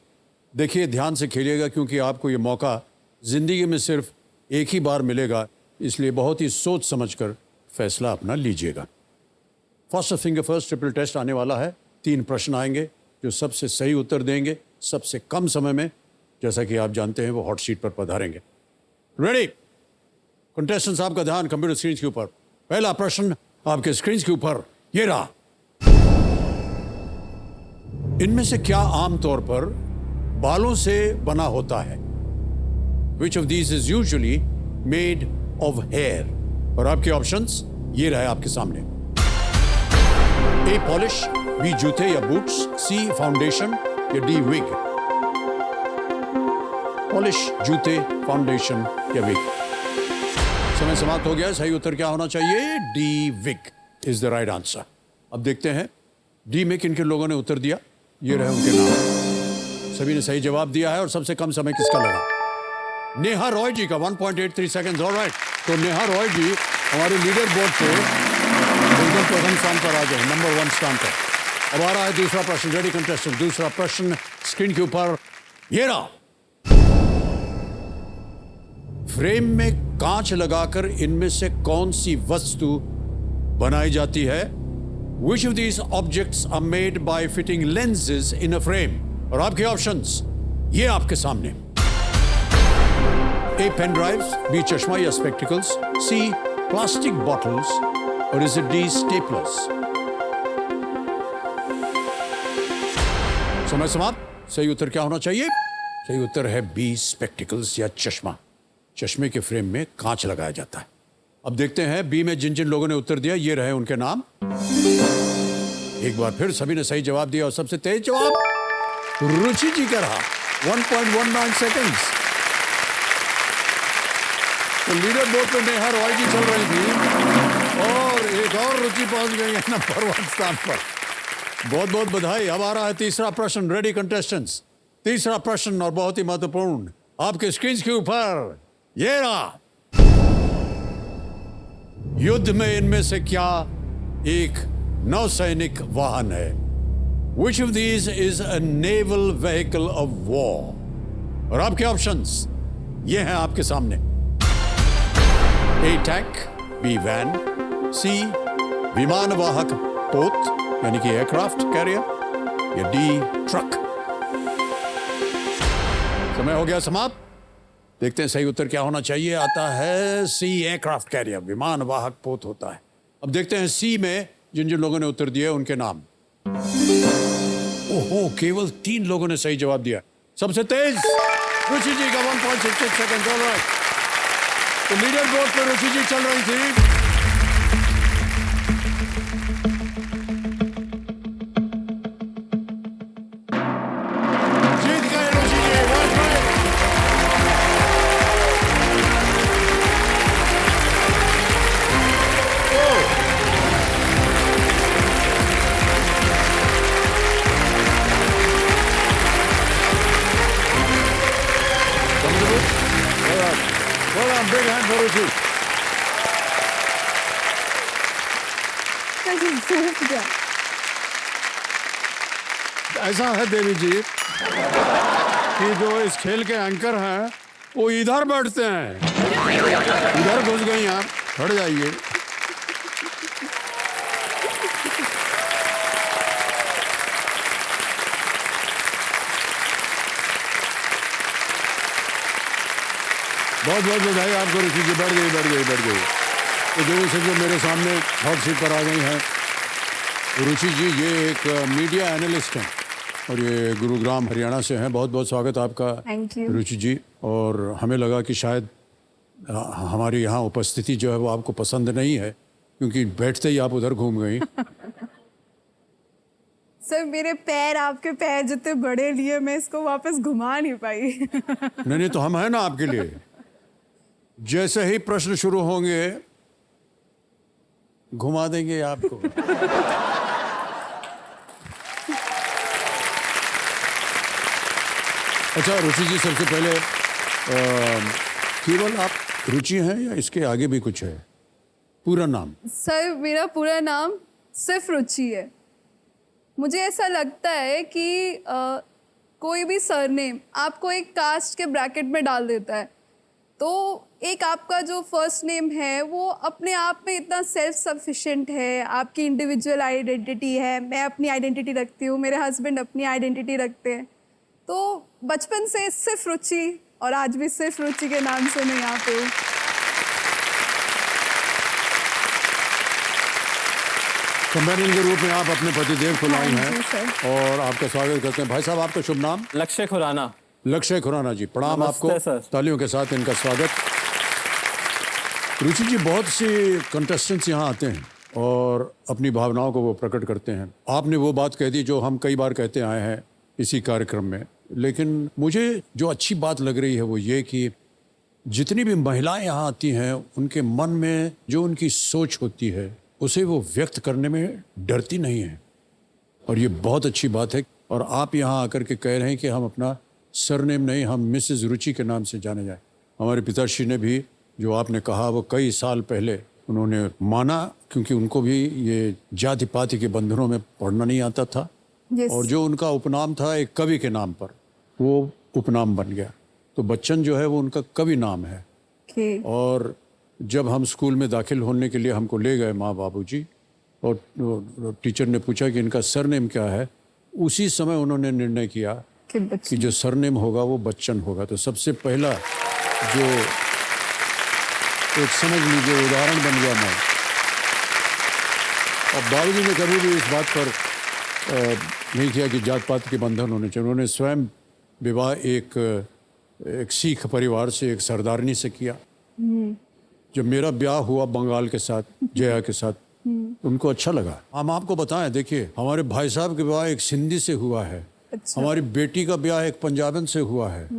देखिए ध्यान से खेलिएगा क्योंकि आपको ये मौका ज़िंदगी में सिर्फ एक ही बार मिलेगा इसलिए बहुत ही सोच समझकर फैसला अपना लीजिएगा। First finger first triple test आने वाला है। 3 प्रश्न आएंगे, जो सबसे सही उत्तर देंगे सबसे कम समय में, जैसा कि आप जानते हैं, वो हॉट सीट पर पधारेंगे। रेडी? कंटेस्टेंट्स, आपका ध्यान कंप्यूटर स्क्रीन के ऊपर। पहला प्रश्न आपके स्क्रीन के ऊपर ये रहा। इनमें से क्या आमतौर पर बालों से बना होता है? Which of these is usually made of hair? और आपके ऑप्शंस ये रहे आपके सामने। ए पॉलिश, बी जूते या बूट्स, सी फाउंडेशन या डी विग। पॉलिश, जूते, फाउंडेशन या विग। समय समाप्त हो गया। सही उत्तर क्या होना चाहिए? D wig is the right answer. अब देखते हैं डी में किन किन लोगों ने उत्तर दिया। ये रहे उनके नाम। सभी ने सही जवाब दिया है। और सबसे कम समय किसका लगा? नेहा रॉय जी का 1.83 सेकंड्स। ऑलराइट, तो नेहा रॉय जी हमारे लीडर बोर्ड पे बिल्कुल प्रथम स्थान पर आ गए, नंबर 1 स्थान पर। अब आ रहा है दूसरा प्रश्न। Ready contestant? दूसरा प्रश्न स्क्रीन के ऊपर ये रहा। फ्रेम में कांच लगाकर इनमें से कौन सी वस्तु बनाई जाती है? Which of these objects are made by fitting lenses in a frame? और आपके ऑप्शंस ये आपके सामने। ए पेन ड्राइव्स, बी चश्मा या स्पेक्टिकल्स, सी प्लास्टिक बॉटल्स, और इज इट डी स्टेपलर्स? समय समाप्त। सही उत्तर क्या होना चाहिए? सही उत्तर है बी स्पेक्टिकल्स या चश्मा। चश्मे के फ्रेम में कांच लगाया जाता है। अब देखते हैं बी में जिन जिन लोगों ने उत्तर दिया, ये रहे उनके नाम। एक बार फिर सभी ने सही जवाब दिया और सबसे तेज जवाब रुचि जी का रहा, 1.19 सेकंड्स। तो लीडर बोर्ड पर नेहा रॉय जी चल रही थी और एक और रुचि पहुंच गई है नंबर 1 स्थान पर। बहुत बहुत बधाई। अब आ रहा है तीसरा प्रश्न। Ready contestants? तीसरा प्रश्न और बहुत ही महत्वपूर्ण आपके स्क्रीन के ऊपर ये रहा। युद्ध में इनमें से क्या एक नौसैनिक वाहन है? Which of these is a naval vehicle of war? और आपके ऑप्शंस ये हैं आपके सामने। ए टैंक, बी वैन, सी विमान वाहक पोत यानी कि एयरक्राफ्ट कैरियर, या डी ट्रक? समय हो गया समाप्त। देखते हैं सही उत्तर क्या होना चाहिए। आता है सी एयरक्राफ्ट कैरियर, विमान वाहक पोत होता है। अब देखते हैं सी में जिन जिन लोगों ने उत्तर दिया उनके नाम। ओहो, केवल 3 लोगों ने सही जवाब दिया। सबसे तेज रुचि जी का 1.66 सेकंड। ऑलराइट, तो लीडर बोर्ड पर रुचि जी चल रही थी। जीत गए रुचि जी। Big hand for Ruchi. ऐसा है देवी जी कि जो इस खेल के एंकर हैं वो इधर बैठते हैं। इधर घुस गई आप, हट जाइए। बहुत बहुत बधाई आपको रुचि जी। बढ़ गई। तो जो मेरे सामने हॉट सीट पर आ गई हैं रुचि जी, ये एक मीडिया एनालिस्ट हैं और ये गुरुग्राम हरियाणा से हैं। बहुत बहुत स्वागत आपका। थैंक यू रुचि जी। और हमें लगा कि शायद हमारी यहाँ उपस्थिति जो है वो आपको पसंद नहीं है, क्योंकि बैठते ही आप उधर घूम गई। सर, मेरे पैर आपके पैर जितने बड़े लिए, मैं इसको वापस घुमा नहीं पाई। नहीं, तो हम हैं ना आपके लिए। जैसे ही प्रश्न शुरू होंगे घुमा देंगे आपको। अच्छा रुचि जी, सबसे पहले केवल आप रुचि हैं या इसके आगे भी कुछ है? पूरा नाम? सर, मेरा पूरा नाम सिर्फ रुचि है। मुझे ऐसा लगता है कि कोई भी सरनेम आपको एक कास्ट के ब्रैकेट में डाल देता है। तो एक आपका जो फर्स्ट नेम है वो अपने आप में इतना सेल्फ सफिशिएंट है, आपकी इंडिविजुअल आइडेंटिटी है, मैं अपनी आइडेंटिटी रखती हूँ, मेरे हस्बैंड अपनी आइडेंटिटी रखते हैं। तो बचपन से सिर्फ रुचि, और आज भी सिर्फ रुचि के नाम से मैं यहाँ पे हूँ। कंपेनियन के रूप में आप अपने पतिदेव को लाई हाँ जी, हैं सर। और आपका स्वागत करते हैं। भाई साहब, आपका शुभ नाम? लक्ष्य खुराना। लक्ष्य खुराना जी, प्रणाम नमस्ते आपको। सर। तालियों के साथ इनका स्वागत। रुचि जी, बहुत से कंटेस्टेंट्स यहाँ आते हैं और अपनी भावनाओं को वो प्रकट करते हैं। आपने वो बात कह दी जो हम कई बार कहते आए हैं इसी कार्यक्रम में, लेकिन मुझे जो अच्छी बात लग रही है वो ये कि जितनी भी महिलाएं यहाँ आती हैं उनके मन में जो उनकी सोच होती है उसे वो व्यक्त करने में डरती नहीं है, और ये बहुत अच्छी बात है। और आप यहाँ आकर के कह रहे हैं कि हम अपना सरनेम नहीं, हम मिसेस रुचि के नाम से जाने जाएं। हमारे पिताश्री ने भी जो आपने कहा वो कई साल पहले उन्होंने माना, क्योंकि उनको भी ये जाति पाति के बंधनों में पढ़ना नहीं आता था। Yes. और जो उनका उपनाम था एक कवि के नाम पर, वो उपनाम बन गया। तो बच्चन जो है वो उनका कवि नाम है। Okay. और जब हम स्कूल में दाखिल होने के लिए हमको ले गए माँ बाबूजी, और टीचर ने पूछा कि इनका सरनेम क्या है, उसी समय उन्होंने निर्णय किया कि जो सरनेम होगा वो बच्चन होगा। तो सबसे पहला जो एक समझ लीजिए उदाहरण बन गया मैं। और बाबूजी ने कभी भी इस बात पर नहीं किया कि जात पात के बंधन होने चाहिए। उन्होंने स्वयं विवाह एक सिख परिवार से, एक सरदारनी से किया। जब मेरा ब्याह हुआ बंगाल के साथ, जया के साथ, उनको अच्छा लगा। हम आपको बताएं, देखिए हमारे भाई साहब का ब्याह एक सिंधी से हुआ है। अच्छा। हमारी बेटी का ब्याह एक पंजाबन से हुआ है।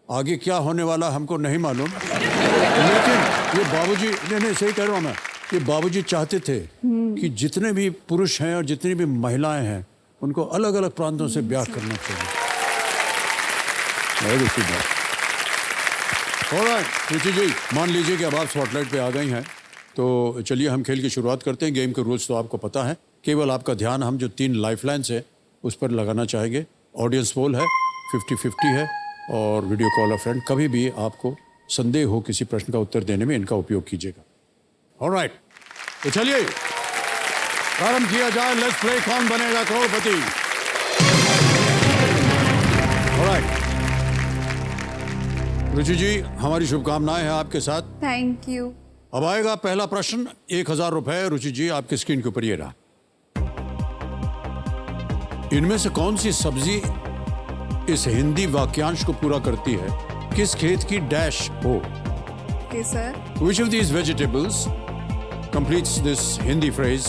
आगे क्या होने वाला हमको नहीं मालूम, लेकिन ये बाबूजी, नहीं सही कह रहा हूँ मैं, ये बाबूजी चाहते थे कि जितने भी पुरुष हैं और जितनी भी महिलाएं हैं उनको अलग अलग प्रांतों से ब्याह करना चाहिए। बहुत अच्छी बात। ऑलराइट रुचि जी, मान लीजिए कि अब आप स्पॉटलाइट पे आ गई हैं, तो चलिए हम खेल की शुरुआत करते हैं। गेम के रूल्स तो आपको पता है। केवल आपका ध्यान हम जो 3 लाइफलाइंस है उस पर लगाना चाहेंगे। ऑडियंस पोल है, 50-50 है, और वीडियो कॉल अ फ्रेंड। कभी भी आपको संदेह हो किसी प्रश्न का उत्तर देने में इनका उपयोग कीजिएगा। ऑलराइट, तो चलिए प्रारंभ किया जाए। लेट्स प्ले कौन बनेगा करोड़पति। ऑलराइट रुचि जी, हमारी शुभकामनाएं हैं आपके साथ। Thank you. अब आएगा पहला प्रश्न, 1000 रुपए। रुचि जी, आपकी स्क्रीन के ऊपर ये रहा। इनमें से कौन सी सब्जी इस हिंदी वाक्यांश को पूरा करती है? किस खेत की डैश हो? Okay sir. Which of these vegetables completes this Hindi phrase?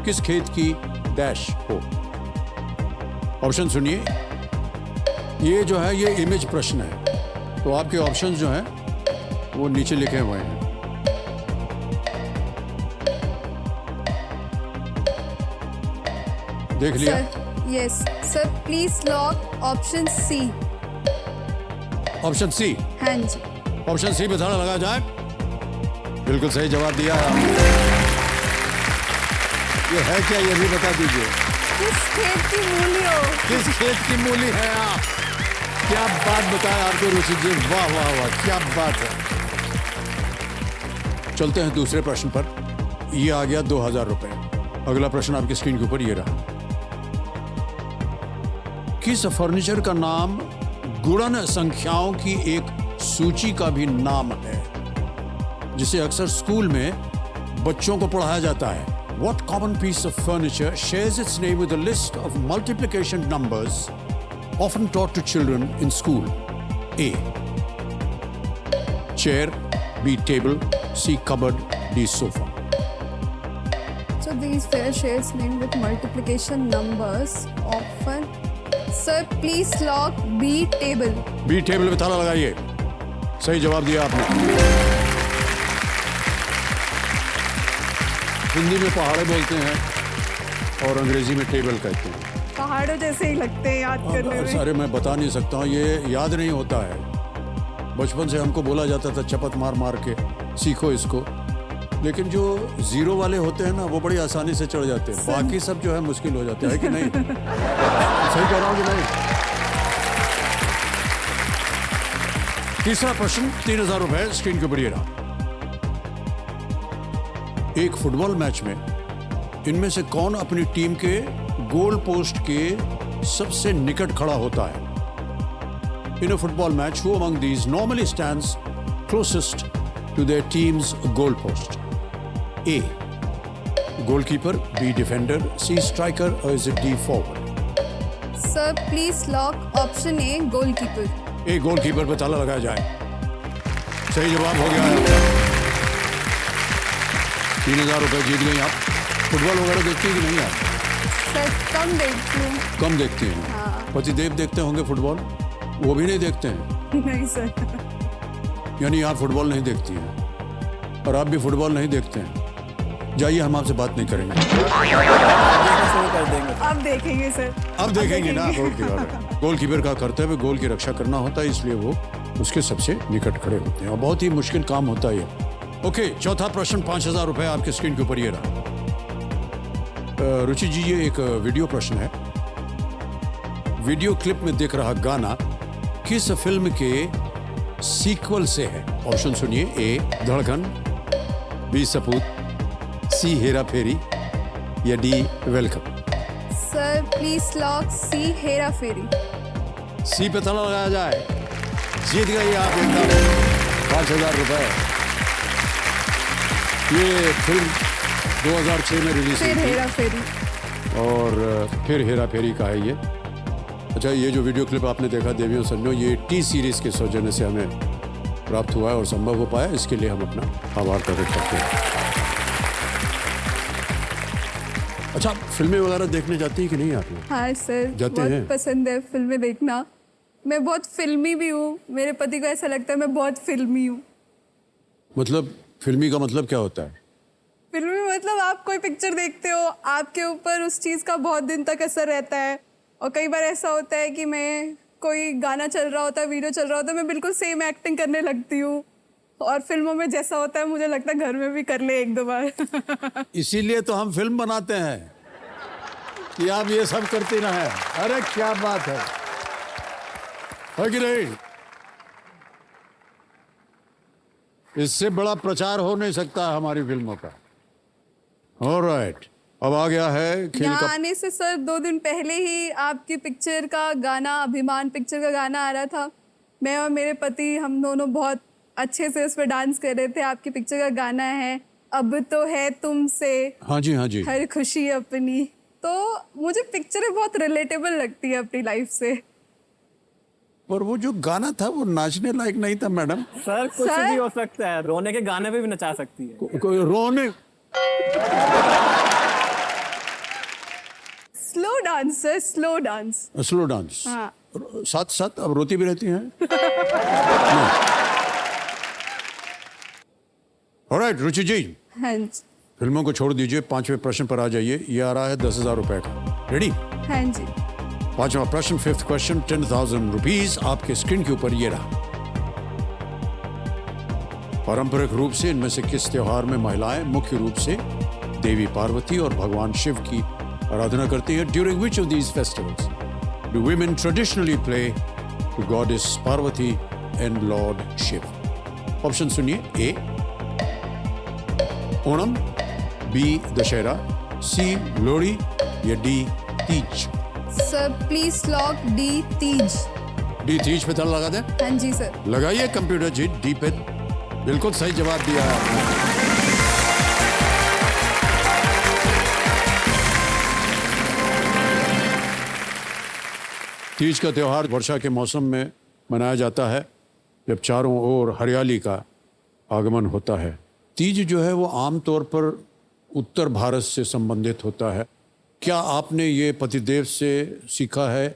किस खेत की डैश हो? ऑप्शन सुनिए। ये जो है ये इमेज प्रश्न है, तो आपके ऑप्शन जो हैं वो नीचे लिखे हुए हैं। देख लिया? Yes sir, please lock option C. Option C? हाँ जी। ऑप्शन सी पे ताला लगा जाए। बिल्कुल सही जवाब दिया है आपने। ये है क्या, ये भी बता दीजिए। किस खेत की मूली हो? किस खेत की मूली है आप? क्या बात बताया आपको रुचि जी, वाह वाह वाह, क्या बात है। चलते हैं दूसरे प्रश्न पर। ये आ गया 2000 रुपए। अगला प्रश्न आपकी स्क्रीन के ऊपर ये रहा। किस फर्नीचर का नाम गुणन संख्याओं की एक सूची का भी नाम है, जिसे अक्सर स्कूल में बच्चों को पढ़ाया जाता है? What common piece of furniture shares its name with a list of multiplication numbers often taught to children in school? A. Chair, B. Table, C. Cupboard, D. Sofa. So these fair shares named with multiplication numbers often. Sir, please lock B. Table. B. Table पे ताला लगाइए। सही जवाब दिया आपने। हिंदी में पहाड़े बोलते हैं और अंग्रेजी में टेबल कहते हैं। पहाड़ों जैसे ही लगते हैं याद करने में। सारे मैं बता नहीं सकता हूँ, ये याद नहीं होता है। बचपन से हमको बोला जाता था चपत मार मार के सीखो इसको, लेकिन जो जीरो वाले होते हैं ना वो बड़ी आसानी से चढ़ जाते हैं, बाकी सब जो है मुश्किल हो जाता है कि नहीं? सही कह रहा हूँ कि नहीं? तीसरा प्रश्न 3000 रुपए स्क्रीन के ऊपर ये रहा। एक फुटबॉल मैच में इनमें से कौन अपनी टीम के गोल पोस्ट के सबसे निकट खड़ा होता है? In a football match, who among these normally stands closest to their team's goal post? A goalkeeper, B defender, C striker or is it D forward? Sir please lock option A goalkeeper. एक goalkeeper पे ताला लगाया जाए। सही जवाब हो गया है। 3000 रुपए जीत गई आप। फुटबॉल वगैरह देखती हैं कि नहीं आप? सर कम देखती हूँ। कम देखती हैं। हाँ। पतिदेव देखते होंगे फुटबॉल? वो भी नहीं देखते हैं? नहीं सर। यानी आप फुटबॉल नहीं देखती हैं और आप भी फुटबॉल नहीं देखते हैं। जाइए, हम आपसे बात नहीं करेंगे। अब देखेंगे सर। अब देखेंगे ना। गोलकीपर का कर्तव्य गोल की रक्षा करना होता है, इसलिए वो उसके सबसे निकट खड़े होते हैं और बहुत ही मुश्किल काम होता है ये। ओके, चौथा प्रश्न 5000 रुपए आपके स्क्रीन के ऊपर ये रहा। रुचि जी, ये एक वीडियो प्रश्न है। वीडियो क्लिप में दिख रहा गाना किस फिल्म के सीक्वल से है? ऑप्शन सुनिए। ए धड़कन, बी सपूत, सी हेरा फेरी या D Welcome? Sir please lock C Hera Pheri. C पे ताला लगाया जाए। जीत गई आप एकदम 5000 रुपए। ये फिल्म 2006 में रिलीज हुई फिर थी हेरा फेरी। और फिर हेरा फेरी का है ये। अच्छा, ये जो वीडियो क्लिप आपने देखा देवियों सन्नो, ये टी सीरीज के सौजन्य से हमें प्राप्त हुआ है और संभव हो पाया। इसके लिए हम अपना आभार प्रकट करते हैं। अच्छा, फिल्में वगैरह देखने जाती हैं कि नहीं आप लोग? हाँ सर, जाते बहुत हैं? पसंद है फिल्में देखना। मैं बहुत फिल्मी भी हूँ। मेरे पति को ऐसा लगता है मैं बहुत फिल्मी हूँ। मतलब फिल्मी का मतलब क्या होता है? फिल्मी मतलब आप कोई पिक्चर देखते हो, आपके ऊपर उस चीज़ का बहुत दिन तक असर रहता है। और कई बार ऐसा होता है कि मैं कोई गाना चल रहा होता है, वीडियो चल रहा होता है, मैं बिल्कुल सेम एक्टिंग करने लगती हूँ। और फिल्मों में जैसा होता है मुझे लगता है घर में भी कर ले एक दो बार। इसीलिए तो हम फिल्म बनाते हैं कि आप ये सब करते रहे। अरे क्या बात है कि नहीं? इससे बड़ा प्रचार हो नहीं सकता हमारी फिल्मों का। ऑलराइट, अब आ गया है खेल यहाँ का। आने से सर 2 दिन पहले ही आपकी पिक्चर का गाना, अभिमान पिक्चर का गाना आ रहा था। मैं और मेरे पति हम दोनों बहुत अच्छे से उस पर डांस कर रहे थे। आपकी पिक्चर का गाना है अब तो है तुमसे हाँ जी, हाँ जी। हर खुशी अपनी। तो मुझे पिक्चरें बहुत रिलेटेबल लगती है अपनी लाइफ से। पर वो जो गाना था वो नाचने लायक नहीं था मैडम। सर कुछ सर? भी हो सकता है, रोने के गाने पे भी नचा सकती है। कोई रोने। Slow dance sir, slow dance. Slow dance. हाँ। साथ साथ अब रोती भी रहती हैं। ऑलराइट रुचि जी, हाँ जी। फिल्मों को छोड़ दीजिए, 5वें प्रश्न पर आ जाइए। ये आ रहा है 10,000 रुपए का। रेडी? हाँ जी। 5वां प्रश्न, 5th क्वेश्चन, 10,000 रुपीज आपके स्क्रीन के ऊपर ये रहा। पारंपरिक रूप से इनमें से किस त्योहार में महिलाएं मुख्य रूप से देवी पार्वती और भगवान शिव की आराधना करती है? During which of these festivals do women traditionally play to goddess Parvati and Lord Shiv? Option सुनिए। ए ओणम, बी दशहरा, सी लोहड़ी या D Teej? Sir please lock D Teej. D Teej पे ताला लगा दें। हाँ जी सर। लगाइए कंप्यूटर जी, डी पे बिल्कुल सही जवाब दिया है आपने। तीज का त्योहार वर्षा के मौसम में मनाया जाता है, जब चारों ओर हरियाली का आगमन होता है। तीज जो है वो आमतौर पर उत्तर भारत से संबंधित होता है। क्या आपने ये पतिदेव से सीखा है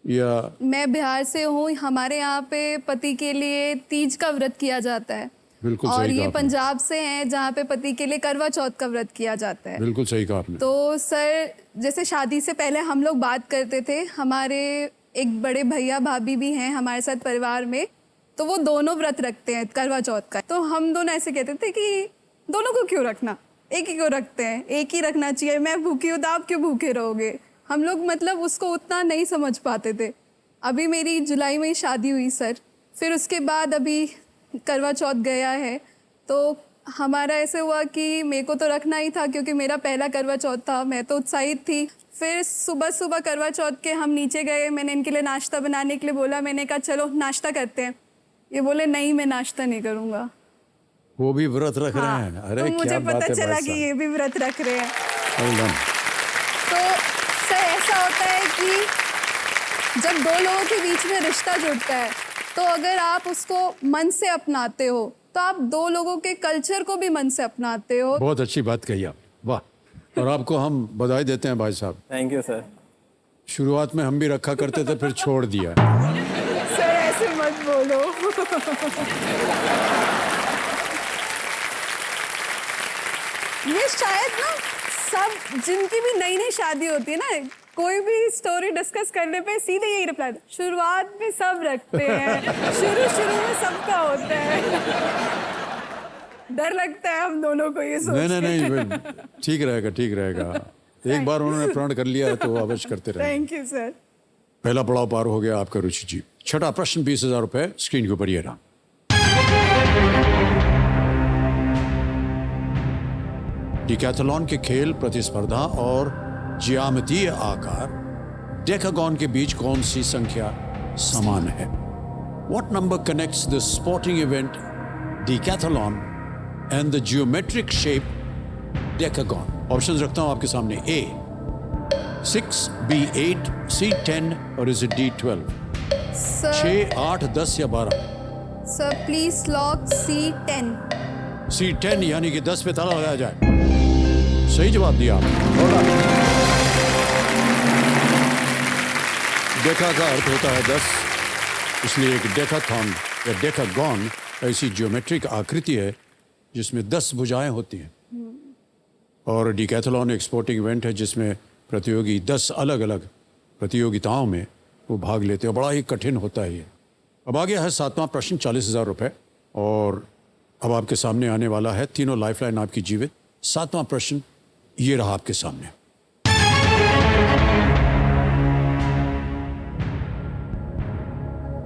या? मैं बिहार से हूँ। हमारे यहाँ पे पति के लिए तीज का व्रत किया जाता है। बिल्कुल और सही कहा ये आपने। पंजाब से हैं जहाँ पे पति के लिए करवा चौथ का व्रत किया जाता है। बिल्कुल सही कहा आपने। तो सर जैसे शादी से पहले हम लोग बात करते थे, हमारे एक बड़े भैया भाभी भी हैं हमारे साथ परिवार में, तो वो दोनों व्रत रखते हैं करवा चौथ का। तो हम दोनों ऐसे कहते थे कि दोनों को क्यों रखना, एक ही क्यों रखते हैं, एक ही रखना चाहिए। मैं भूखी हूँ तो आप क्यों भूखे रहोगे। हम लोग मतलब उसको उतना नहीं समझ पाते थे। अभी मेरी जुलाई में ही शादी हुई सर, फिर उसके बाद अभी करवा चौथ गया है, तो हमारा ऐसे हुआ कि मेरे को तो रखना ही था क्योंकि मेरा पहला करवा चौथ था, मैं तो उत्साहित थी। फिर सुबह सुबह करवा चौथ के हम नीचे गए, मैंने इनके लिए नाश्ता बनाने के लिए बोला, मैंने कहा चलो नाश्ता करते हैं। ये बोले नहीं, मैं नाश्ता नहीं करूँगा। वो भी व्रत रख रहे हैं। अरे तो मुझे क्या बात पता है चला भाई कि ये भी व्रत रख रहे हैं। साहब। Well done. तो सर ऐसा होता है कि जब दो लोगों के बीच में रिश्ता जुड़ता है तो अगर आप उसको मन से अपनाते हो तो आप दो लोगों के कल्चर को भी मन से अपनाते हो। बहुत अच्छी बात कही आप, वाह। और आपको हम बधाई देते हैं भाई साहब। Thank you sir. शुरुआत में हम भी रखा करते थे, फिर छोड़ दिया। सर ऐसे मत बोलो। ये शायद ना सब जिनकी भी नई नई शादी होती है ना, कोई भी स्टोरी डिस्कस करने पे सीधे यही रिप्लाई, शुरुआत में सब रखते हैं, शुरू में सबका होता है। डर लगता है हम दोनों को ये सोच नहीं नहीं नहीं, ठीक रहेगा ठीक रहेगा। एक बार उन्होंने प्रण कर लिया है तो अवश्य करते रहेंगे। Thank you sir. पहला पड़ाव पार हो गया आपका रुचि जी। छठा प्रश्न 20,000 रुपए स्क्रीन के ऊपर ये रहा। डिकैथलॉन के खेल प्रतिस्पर्धा और ज्यामितीय आकार डेकागॉन के बीच कौन सी संख्या समान है? What number connects the sporting event decathlon and the geometric shape decagon? Options रखता हूं आपके सामने। A 6, B 8, C 10 और is it D 12? सर 6, 8, 10 या 12? Sir please lock C10। C 10 यानी कि 10 पे ताला लगाया जाए। सही जवाब दिया आपने। डेका का अर्थ होता है 10, इसलिए एक डेकाथॉन या डेकागॉन ऐसी ज्योमेट्रिक आकृति है जिसमें 10 भुजाएं होती हैं। और डिकैथलॉन एक स्पोर्टिंग इवेंट है जिसमें प्रतियोगी 10 अलग अलग प्रतियोगिताओं में वो भाग लेते हैं। बड़ा ही कठिन होता है ये। अब आ गया है 7वां प्रश्न 40,000 रुपये, और अब आपके सामने आने वाला है तीनों लाइफलाइन आपकी जीवित। 7वां प्रश्न ये रहा आपके सामने।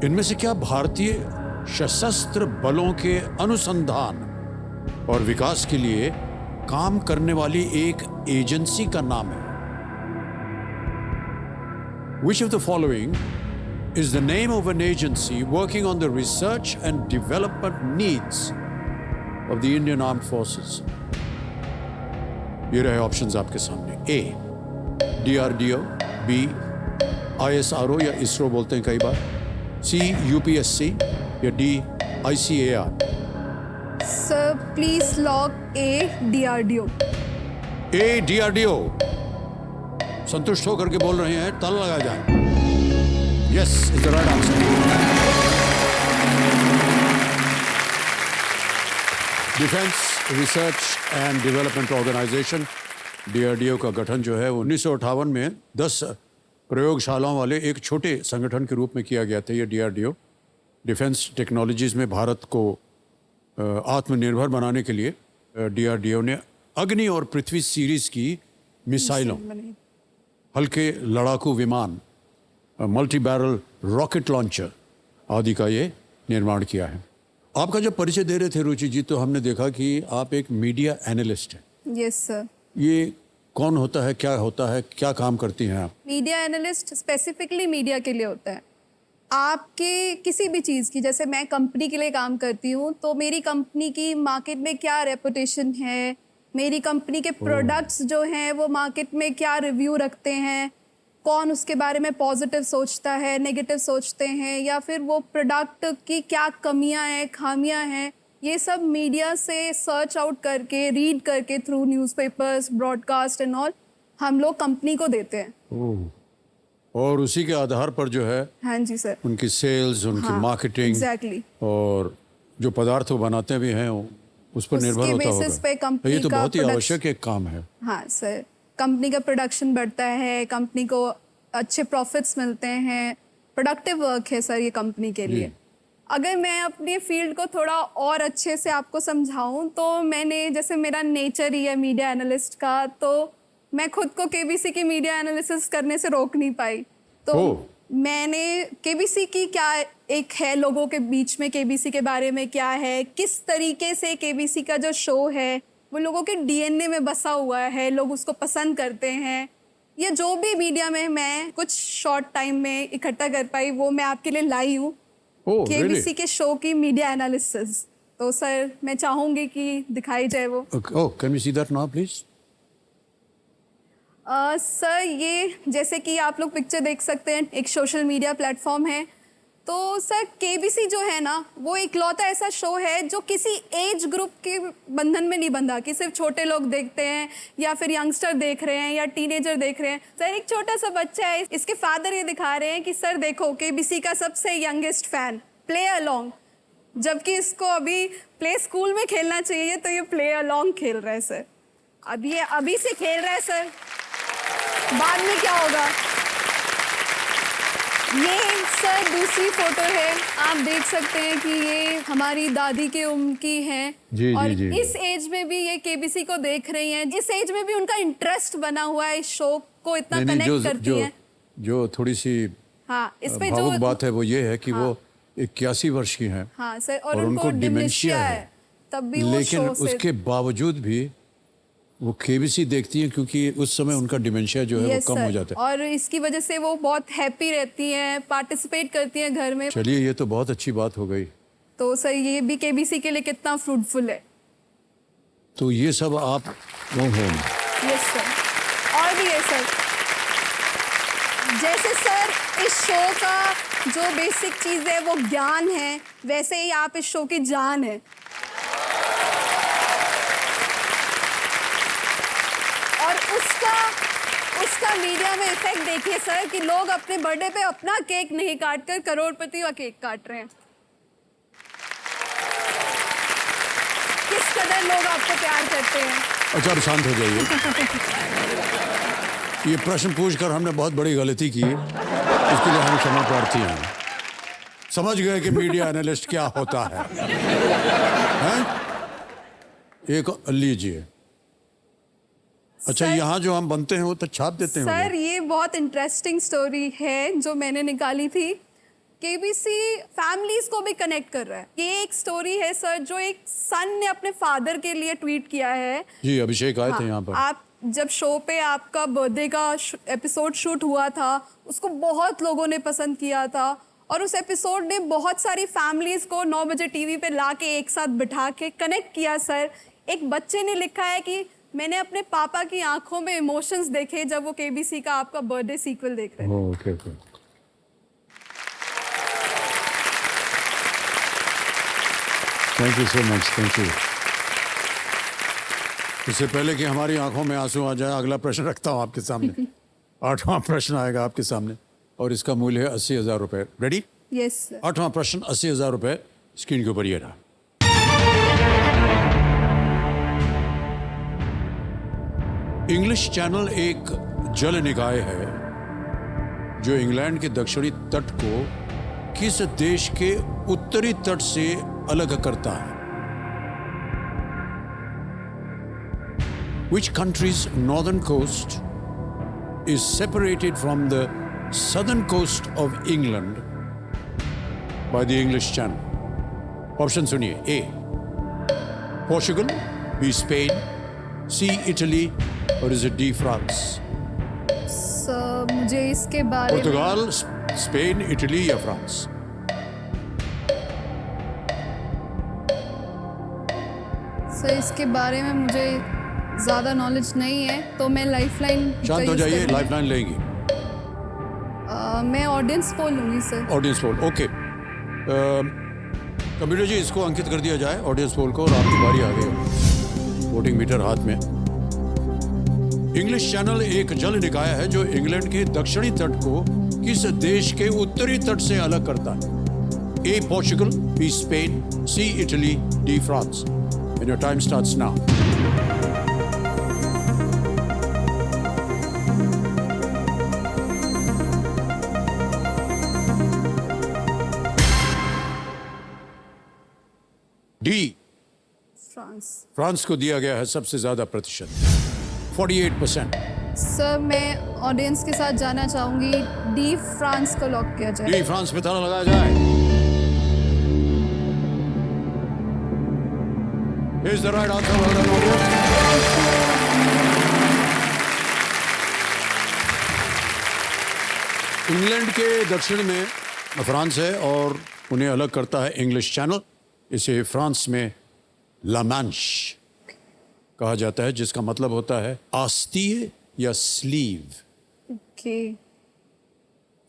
इनमें से क्या भारतीय सशस्त्र बलों के अनुसंधान और विकास के लिए काम करने वाली एक एजेंसी का नाम है? Which of the following is the name of an agency working on the research and development needs of the Indian Armed Forces? ये रहे ऑप्शंस आपके सामने। A DRDO, B ISRO या इसरो बोलते हैं कई बार, C UPSC या D ICAR? Sir please lock A DRDO। A DRDO संतुष्ट होकर के बोल रहे हैं, ताला लगा जाए। Yes is the right answer. Defence research and development organisation DRDO का गठन जो है 1958 में 10 प्रयोगशालाओं वाले एक छोटे संगठन के रूप में किया गया था। ये DRDO डिफेंस टेक्नोलॉजीज में भारत को आत्मनिर्भर बनाने के लिए DRDO ने अग्नि और पृथ्वी सीरीज की मिसाइलों, हल्के लड़ाकू विमान, मल्टी बैरल रॉकेट लॉन्चर आदि का ये निर्माण किया है। आपका जब परिचय दे रहे थे रुचि जी, तो हमने देखा कि आप एक मीडिया एनालिस्ट हैं। Yes sir. ये कौन होता है, क्या होता है, क्या काम करती हैं आप? मीडिया एनालिस्ट स्पेसिफिकली मीडिया के लिए होता है। आपके किसी भी चीज़ की, जैसे मैं कंपनी के लिए काम करती हूँ तो मेरी कंपनी की मार्केट में क्या रेपुटेशन है, मेरी कंपनी के प्रोडक्ट्स जो हैं वो मार्केट में क्या रिव्यू रखते हैं, कौन उसके बारे में पॉजिटिव सोचता है, नेगेटिव सोचते हैं, या फिर वो प्रोडक्ट की क्या कमियां हैं, खामियां हैं, ये सब मीडिया से सर्च आउट करके, रीड करके through newspapers, broadcast and all हम लोग कंपनी को देते हैं। और उसी के आधार पर जो है हाँ जी सर। उनकी सेल्स, उनकी मार्केटिंग एग्जैक्टली और जो पदार्थ वो बनाते भी हैं उस पर निर्भर होता basis पे होगा। कंपनी ये तो का बहुत ही production- आवश्यक एक काम है। हाँ सर, कंपनी का प्रोडक्शन बढ़ता है, कंपनी को अच्छे प्रॉफिट्स मिलते हैं, प्रोडक्टिव वर्क है सर ये कंपनी के लिए। अगर मैं अपने फील्ड को थोड़ा और अच्छे से आपको समझाऊं तो मैंने, जैसे मेरा नेचर ही है मीडिया एनालिस्ट का, तो मैं खुद को KBC की मीडिया एनालिसिस करने से रोक नहीं पाई। तो मैंने केबीसी की क्या एक है लोगों के बीच में केबीसी के बारे में क्या है, किस तरीके से केबीसी का जो शो है वो लोगों के डीएनए में बसा हुआ है, लोग उसको पसंद करते हैं। ये जो भी मीडिया में मैं कुछ शॉर्ट टाइम में इकट्ठा कर पाई वो मैं आपके लिए लाई हूँ। Oh, KBC really? के शो की मीडिया एनालिसिस। तो सर मैं चाहूँगी कि दिखाई जाए वो। Oh, can we see that now, please? Sir ये जैसे कि आप लोग पिक्चर देख सकते हैं, एक सोशल मीडिया प्लेटफॉर्म है। तो सर केबीसी जो है ना वो इकलौता ऐसा शो है जो किसी एज ग्रुप के बंधन में नहीं बंधा कि सिर्फ छोटे लोग देखते हैं या फिर यंगस्टर देख रहे हैं या टीनेजर देख रहे हैं। सर एक छोटा सा बच्चा है, इसके फादर ये दिखा रहे हैं कि सर देखो केबीसी का सबसे यंगेस्ट फैन, प्ले अलोंग। जबकि इसको अभी प्ले स्कूल में खेलना चाहिए तो ये प्ले अलोंग खेल रहा है सर। अब ये अभी से खेल रहा है सर, बाद में क्या होगा। ये सर दूसरी फोटो है, आप देख सकते हैं कि ये हमारी दादी के उम्र की है जी, और जी, जी। इस एज में भी ये केबीसी को देख रही हैं। इस एज में भी उनका इंटरेस्ट बना हुआ है, इस शो को इतना नहीं, कनेक्ट करती हैं। जो थोड़ी सी हाँ इस पे भावुक जो बात है वो ये है कि वो 81 वर्ष की हैं हाँ सर और और उनको उनको डिमेंशिया डिमेंशिया है, तब भी वो लेकिन शो से उसके बावजूद भी वो केबीसी देखती हैं क्योंकि उस समय उनका डिमेंशिया जो है वो यस कम हो सर। जाता है। और इसकी वजह से वो बहुत हैप्पी रहती हैं, पार्टिसिपेट करती हैं घर में। चलिए ये तो बहुत अच्छी बात हो गई। तो सर ये भी केबीसी के लिए कितना फ्रूटफुल है। तो ये सब आप वो हैं। Yes sir. और भी है सर, जैसे सर इस शो का जो बेसिक चीज़ है वो ज्ञान है, वैसे ही आप इस शो की जान है। और उसका मीडिया में इफेक्ट देखिए सर कि लोग अपने बर्थडे पे अपना केक नहीं काट कर करोड़पति का केक काट रहे हैं। किस कदर लोग आपको प्यार करते हैं। अच्छा अब शांत हो जाइए। ये प्रश्न पूछकर हमने बहुत बड़ी गलती की, इसके लिए हम क्षमा प्रार्थी हैं। समझ गए कि मीडिया एनालिस्ट क्या होता है, हैं? एक लीजिए। अच्छा सर- यहाँ जो हम बनते हैं वो तो छाप देते हैं सर ये बहुत इंटरेस्टिंग स्टोरी है जो मैंने निकाली थी। केबीसी फैमिलीज को भी कनेक्ट कर रहा है। ये एक स्टोरी है सर जो एक सन ने अपने फादर के लिए ट्वीट किया है। जी अभिषेक आए थे यहाँ पर। आप जब शो पे आपका बर्थडे का एपिसोड शूट हुआ था उसको बहुत लोगों ने पसंद किया था और उस एपिसोड ने बहुत सारी फैमिलीज को 9 बजे टीवी पे ला के एक साथ बिठा के कनेक्ट किया सर। एक बच्चे ने लिखा है कि मैंने अपने पापा की आंखों में इमोशंस देखे जब वो केबीसी का आपका बर्थडे सीक्वल देख रहे थे। Okay okay. Thank you so much, thank you. इससे पहले कि हमारी आंखों में आंसू आ जाए, अगला प्रश्न रखता हूँ आपके सामने। 8वां प्रश्न आएगा आपके सामने और इसका मूल्य है 80,000 रुपए। रेडी? Yes sir. 8वां प्रश्न 80,000 रुपए स्क्रीन के ऊपर ये रहा। इंग्लिश चैनल एक जल निकाय है जो इंग्लैंड के दक्षिणी तट को किस देश के उत्तरी तट से अलग करता है? Which country's northern coast is separated from the southern coast of England by the English Channel? Option सुनिए। A. Portugal, B. Spain, C. Italy, or is it D. France? Sir मुझे इसके बारे में पुर्तगाल, स्पेन, इटली या France? Sir इसके बारे में मुझे ज़्यादा नॉलेज नहीं है तो मैं लाइफलाइन शांत हो जाइए, लाइफलाइन लेंगी। मैं ऑडियंस पोल लूँगी sir. Audience poll, okay. Computer ji इसको अंकित कर दिया जाए ऑडियंस पोल को और आपकी बारी आ गई है। वोटिंग मीटर हाथ में। इंग्लिश चैनल एक जल निकाय है जो इंग्लैंड के दक्षिणी तट को किस देश के उत्तरी तट से अलग करता है? A. Portugal, B. Spain, C. Italy, D. France. And your time starts now. D. France. France को दिया गया है सबसे ज्यादा प्रतिशत, 48%। सर मैं ऑडियंस के साथ जाना चाहूँगी डी, फ्रांस को लॉक किया जाए। डी फ्रांस पे ताला लगाया जाए। Is the right answer, well done, audience. England के दक्षिण में फ्रांस है और उन्हें अलग करता है इंग्लिश चैनल। इसे फ्रांस में ला मैंश कहा जाता है, जिसका मतलब होता है आस्तीय या स्लीव। ओके।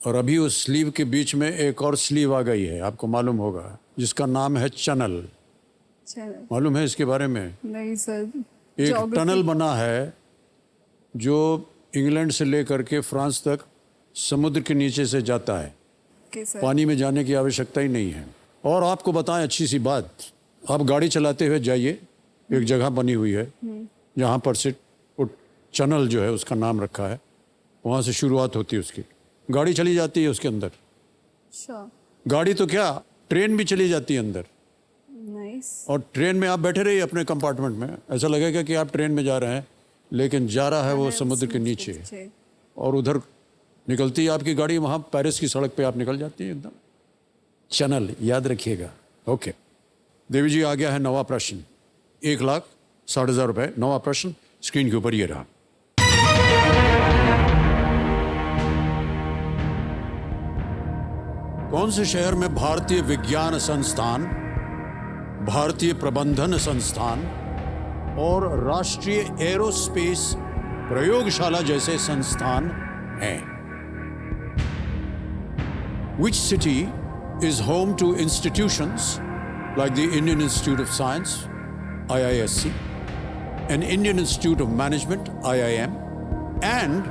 और अभी उस स्लीव के बीच में एक और स्लीव आ गई है, आपको मालूम होगा, जिसका नाम है चैनल। चलो। मालूम है इसके बारे में? नहीं सर। एक Geography। टनल बना है जो इंग्लैंड से लेकर के फ्रांस तक समुद्र के नीचे से जाता है। Okay sir. पानी में जाने की आवश्यकता ही नहीं है। और आपको बताएं अच्छी सी बात, आप गाड़ी चलाते हुए जाइए, एक जगह बनी हुई है जहाँ पर से वो चैनल जो है उसका नाम रखा है, वहाँ से शुरुआत होती है उसकी। गाड़ी चली जाती है उसके अंदर। अच्छा। गाड़ी तो क्या, ट्रेन भी चली जाती है अंदर। नाइस। और ट्रेन में आप बैठे रहिए अपने कंपार्टमेंट में, ऐसा लगेगा कि आप ट्रेन में जा रहे हैं, लेकिन जा रहा है वो समुद्र के नीचे। और उधर निकलती है आपकी गाड़ी, वहाँ पेरिस की सड़क पे आप निकल जाती है एकदम। चैनल याद रखिएगा। ओके देवी जी, आ गया है नवा प्रश्न। 1,60,000 रुपए। नवा प्रश्न स्क्रीन के ऊपर ये रहा। कौन से शहर में भारतीय विज्ञान संस्थान, भारतीय प्रबंधन संस्थान और राष्ट्रीय एरोस्पेस प्रयोगशाला जैसे संस्थान हैं? Which city is home to institutions like the Indian Institute of Science, IISC, an Indian Institute of Management, IIM, and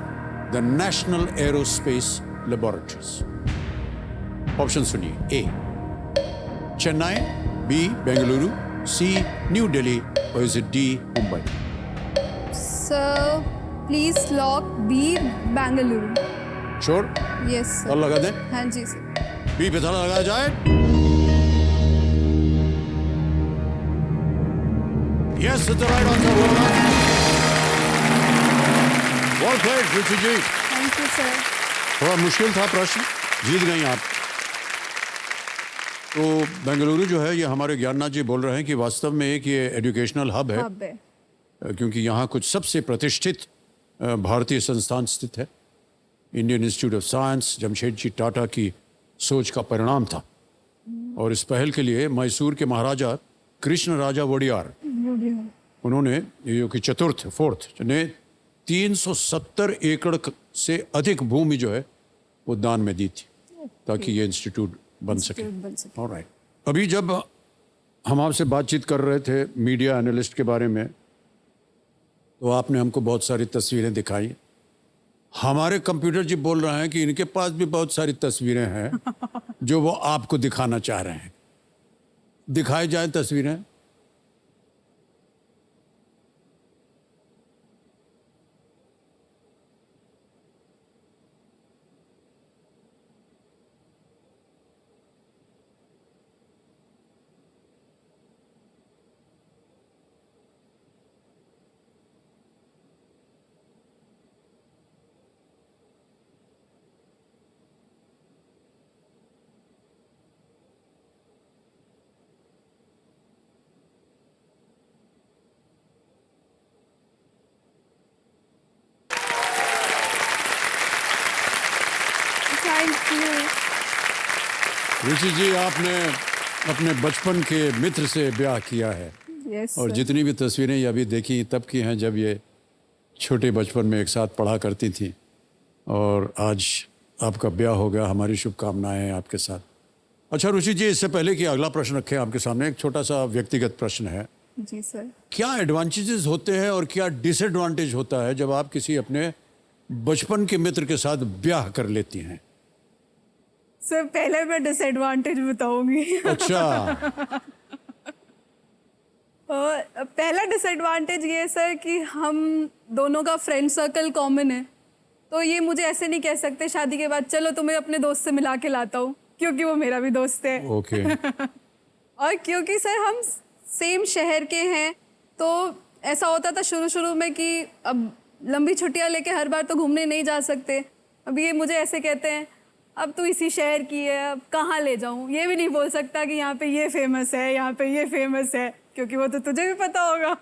the National Aerospace Laboratories? Options सुनिए। A. Chennai, B. Bengaluru, C. New Delhi, or is it D. Mumbai? Sir please lock B, Bengaluru. Sure? Yes sir. और लगा दें? हाँ जी sir. B पे ताला लगाया जाए। Yes, it's the right answer. Well done. Well played, Ruchi ji. Thank you sir. थोड़ा मुश्किल था प्रश्न, जीत गई आप। तो बेंगलुरु जो है, ये हमारे ज्ञाननाथ जी बोल रहे हैं कि वास्तव में एक ये एजुकेशनल हब है, हब है। क्योंकि यहाँ कुछ सबसे प्रतिष्ठित भारतीय संस्थान स्थित है। Indian Institute of Science Jamshedji Tata की सोच का परिणाम था। और इस पहल के लिए मैसूर के महाराजा कृष्ण राजा वोडियार, उन्होंने ये जो कि फोर्थ ने 370 एकड़ से अधिक भूमि जो है वो दान में दी थी, ताकि ये इंस्टीट्यूट बन सके। ऑलराइट। अभी जब हम आपसे बातचीत कर रहे थे मीडिया एनालिस्ट के बारे में, तो आपने हमको बहुत सारी तस्वीरें दिखाई। हमारे कंप्यूटर जी बोल रहे हैं कि इनके पास भी बहुत सारी तस्वीरें हैं जो वो आपको दिखाना चाह रहे हैं। दिखाई जाए तस्वीरें। Thank you. ऋषि जी, आपने अपने बचपन के मित्र से ब्याह किया है। यस और जितनी भी तस्वीरें ये अभी देखी तब की हैं जब ये छोटे बचपन में एक साथ पढ़ा करती थी, और आज आपका ब्याह हो गया। हमारी शुभकामनाएं हैं आपके साथ। अच्छा रुचि जी, इससे पहले कि अगला प्रश्न रखें आपके सामने, एक छोटा सा व्यक्तिगत प्रश्न है। जी सर। क्या एडवांटेजेस होते हैं और क्या डिसएडवांटेज होता है जब आप किसी अपने बचपन के मित्र के साथ ब्याह कर लेती हैं? सर पहले मैं डिसएडवांटेज बताऊंगी। अच्छा। पहला डिसएडवांटेज ये है सर कि हम दोनों का फ्रेंड सर्कल कॉमन है, तो ये मुझे ऐसे नहीं कह सकते शादी के बाद चलो तुम्हें अपने दोस्त से मिला के लाता हूँ, क्योंकि वो मेरा भी दोस्त है। ओके। और क्योंकि सर हम सेम शहर के हैं, तो ऐसा होता था शुरू शुरू में कि अब लंबी छुट्टियां लेके हर बार तो घूमने नहीं जा सकते। अब ये मुझे ऐसे कहते हैं, अब तू इसी शहर की है, अब कहाँ ले जाऊँ। ये भी नहीं बोल सकता कि यहाँ पे ये फेमस है, यहाँ पे ये फेमस है, क्योंकि वो तो तुझे भी पता होगा।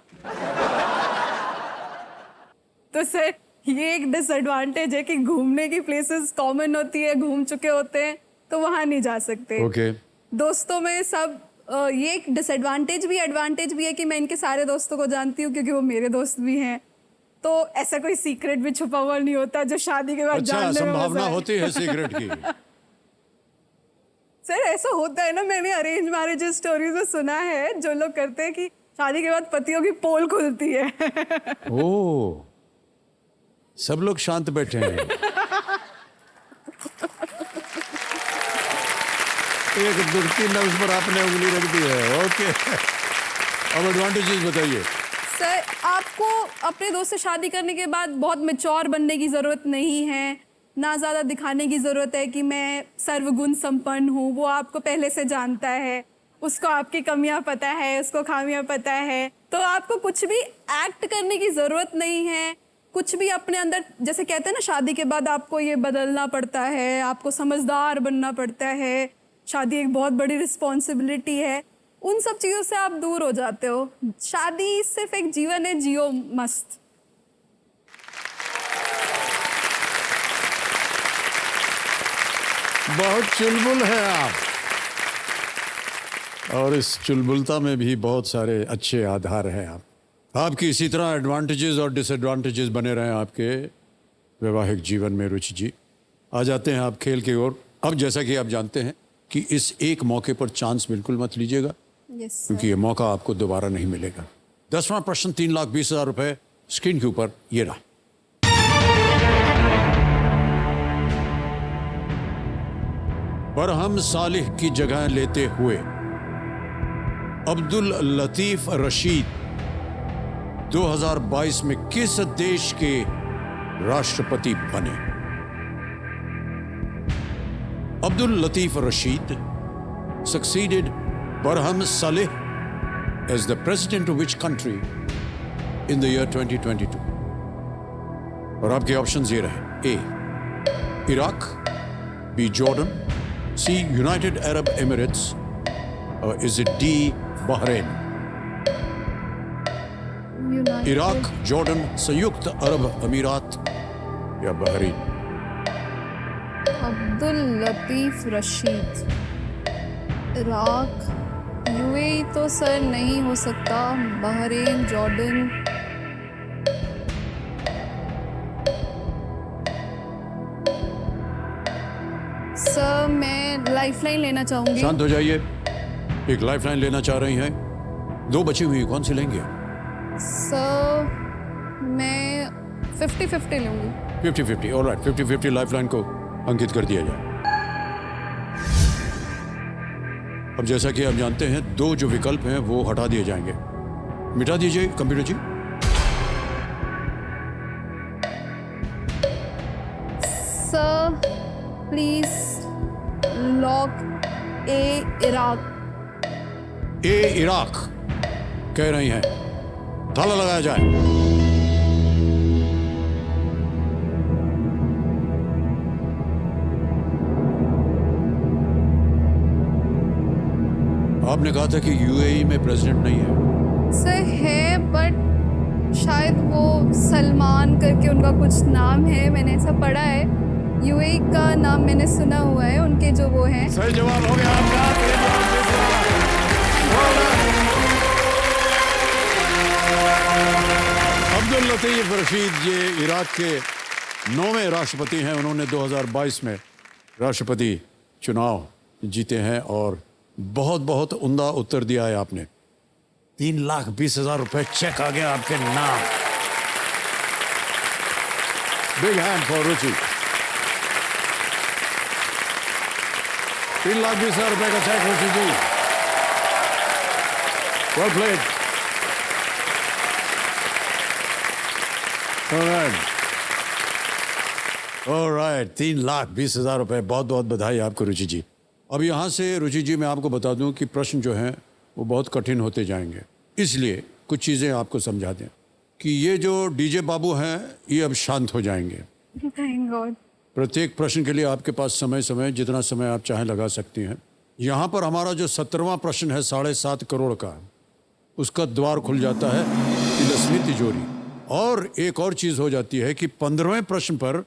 तो सर ये एक डिसएडवांटेज है कि घूमने की प्लेसेस कॉमन होती है, घूम चुके होते हैं, तो वहाँ नहीं जा सकते। ओके दोस्तों में सब ये एक डिसएडवांटेज भी एडवांटेज भी है कि मैं इनके सारे दोस्तों को जानती हूँ, क्योंकि वो मेरे दोस्त भी हैं। तो ऐसा कोई सीक्रेट भी छुपा हुआ नहीं होता जो शादी के बाद अच्छा, जानने में संभावना मजा आए। होती है सीक्रेट की। सर ऐसा होता है ना, मैंने अरेंज मैरिज स्टोरीज में सुना है, जो लोग करते हैं कि शादी के बाद पतियों की पोल खुलती है। ओ, सब लोग शांत बैठे हैं। एक दुखती नब्ज पर आपने उंगली रख दी है। ओके, अब एडवांटेजेस बताइए। सर आपको अपने दोस्त से शादी करने के बाद बहुत मैच्योर बनने की ज़रूरत नहीं है, ना ज़्यादा दिखाने की ज़रूरत है कि मैं सर्वगुण संपन्न हूँ। वो आपको पहले से जानता है, उसको आपकी कमियां पता है, उसको खामियां पता है, तो आपको कुछ भी एक्ट करने की ज़रूरत नहीं है। कुछ भी अपने अंदर, जैसे कहते हैं ना शादी के बाद आपको ये बदलना पड़ता है, आपको समझदार बनना पड़ता है, शादी एक बहुत बड़ी रिस्पॉन्सिबिलिटी है, उन सब चीज़ों से आप दूर हो जाते हो। शादी सिर्फ एक जीवन है, जियो मस्त। बहुत चुलबुल है आप, और इस चुलबुलता में भी बहुत सारे अच्छे आधार हैं। आपकी इसी तरह एडवांटेजेस और डिसएडवांटेजेस बने रहें आपके वैवाहिक जीवन में। रुचि जी, आ जाते हैं आप खेल की ओर। अब जैसा कि आप जानते हैं कि इस एक मौके पर चांस बिल्कुल मत लीजिएगा, यस क्योंकि ये मौका आपको दोबारा नहीं मिलेगा। 10वां प्रश्न 3,20,000 रुपए स्क्रीन के ऊपर ये रहा। बरहम सालिह की जगह लेते हुए अब्दुल लतीफ रशीद 2022 में किस देश के राष्ट्रपति बने? Abdul Latif Rashid succeeded Barham Saleh as the president of which country in the year 2022? और आपके ऑप्शंस ये रहे: A. Iraq, B. Jordan, C. United Arab Emirates, or is it D. Bahrain? Iraq, Jordan, संयुक्त अरब अमीरात या Bahrain? Abdul Latif Rashid, Iraq, UAE तो sir नहीं हो सकता, बहरीन, जॉर्डन। सर मैं लाइफलाइन लेना चाहूंगी। शांत हो जाइए। एक लाइफलाइन लेना चाह रही हैं, दो बची हुई, कौन सी लेंगे? सर मैं 50-50 लूंगी। 50-50, ऑलराइट, 50-50 लाइफलाइन को अंकित कर दिया जाए। अब जैसा कि आप जानते हैं, दो जो विकल्प हैं वो हटा दिए जाएंगे। मिटा दीजिए computer ji. Sir please lock A Iraq. A Iraq कह रही हैं, ताला लगाया जाए। आपने कहा था कि यूएई में प्रेसिडेंट नहीं है। सर है, बट शायद वो सलमान करके उनका कुछ नाम है, मैंने ऐसा पढ़ा है। यूएई का नाम मैंने सुना हुआ है, उनके जो वो हैं। सही जवाब हो गया आपका। अब्दुल लतीफ रशीद ये इराक के 9वें राष्ट्रपति हैं। उन्होंने 2022 में राष्ट्रपति चुनाव जीते हैं और बहुत बहुत उम्दा उत्तर दिया है आपने। 3,20,000 रुपए चेक आ गया आपके नाम। बिग हैंड फॉर रुचि। 3,20,000 रुपए का cheque Ruchi ji. Well played. Alright, 3,20,000 रुपए। बहुत बहुत बधाई आपको रुचि जी। अब यहाँ से रुचि जी मैं आपको बता दूं कि प्रश्न जो हैं वो बहुत कठिन होते जाएंगे, इसलिए कुछ चीज़ें आपको समझा दें कि ये जो डीजे बाबू हैं ये अब शांत हो जाएंगे। Thank God. प्रत्येक प्रश्न के लिए आपके पास समय जितना समय आप चाहें लगा सकती हैं। यहाँ पर हमारा जो 17वां प्रश्न है 7.5 करोड़ का, उसका द्वार खुल जाता है तिलस्मी तिजोरी। और एक और चीज़ हो जाती है कि 15वें प्रश्न पर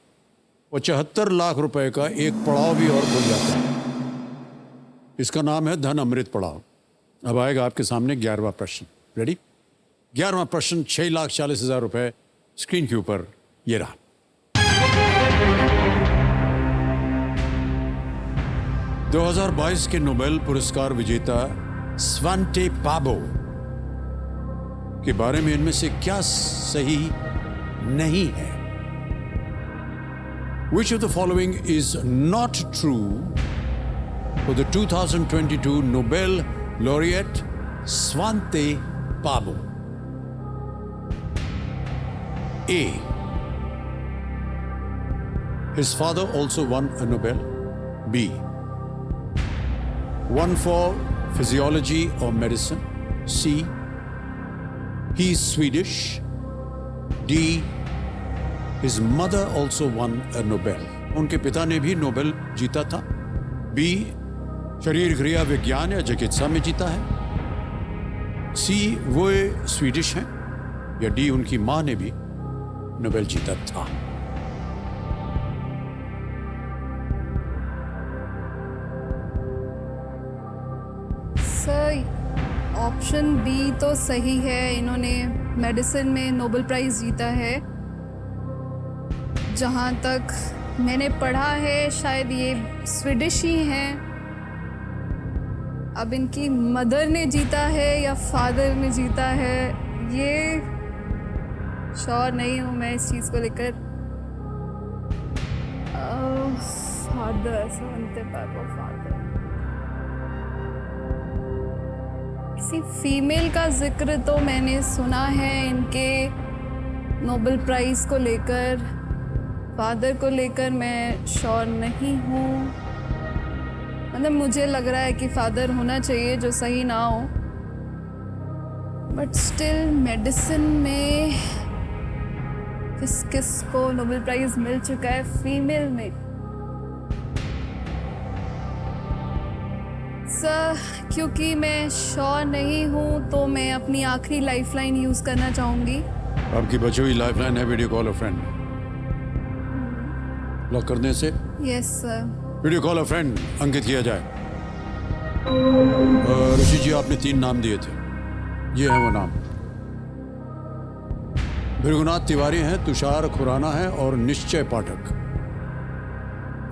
75 लाख रुपए का एक पड़ाव भी और खुल जाता है। इसका नाम है धन अमृत पड़ाव। अब आएगा आपके सामने 11वां प्रश्न। रेडी? 11वां प्रश्न 6,40,000 रुपए स्क्रीन के ऊपर ये रहा। दो 2022 के नोबेल पुरस्कार विजेता स्वांटे पाबो के बारे में इनमें से क्या सही नहीं है? Which of the following is not true for the 2022 Nobel laureate Svante Pabo? A. His father also won a Nobel. B. One for physiology or medicine. C. He is Swedish. D. His mother also won a Nobel. उनके पिता ने भी Nobel जीता था। B. शरीर क्रिया विज्ञान या चिकित्सा में जीता है। C. वो स्वीडिश हैं। या D. उनकी माँ ने भी नोबेल जीता था। सर, ऑप्शन बी तो सही है। इन्होंने मेडिसिन में नोबेल प्राइज जीता है। जहाँ तक मैंने पढ़ा है शायद ये स्वीडिश ही हैं। अब इनकी मदर ने जीता है या फादर ने जीता है, ये श्योर नहीं हूँ मैं इस चीज़ को लेकर। फादर, स्वांते पाबो फादर। किसी फीमेल का जिक्र तो मैंने सुना है इनके नोबेल प्राइज़ को लेकर। फादर को लेकर मैं श्योर नहीं हूँ। मतलब मुझे लग रहा है कि फादर होना चाहिए, जो सही ना हो। बट स्टिल मेडिसिन में किस को नोबेल प्राइज़ मिल चुका है फीमेल में? सर, क्योंकि मैं श्योर नहीं हूँ तो मैं अपनी आखिरी लाइफलाइन यूज़ करना चाहूँगी। आपकी बची हुई लाइफलाइन है video call a friend. Lock करने से yes sir. Video call a friend अंकित किया जाए। ऋषि जी, आपने 3 नाम दिए थे, ये है वो नाम। भृगुनाथ तिवारी हैं, तुषार खुराना है और निश्चय पाठक।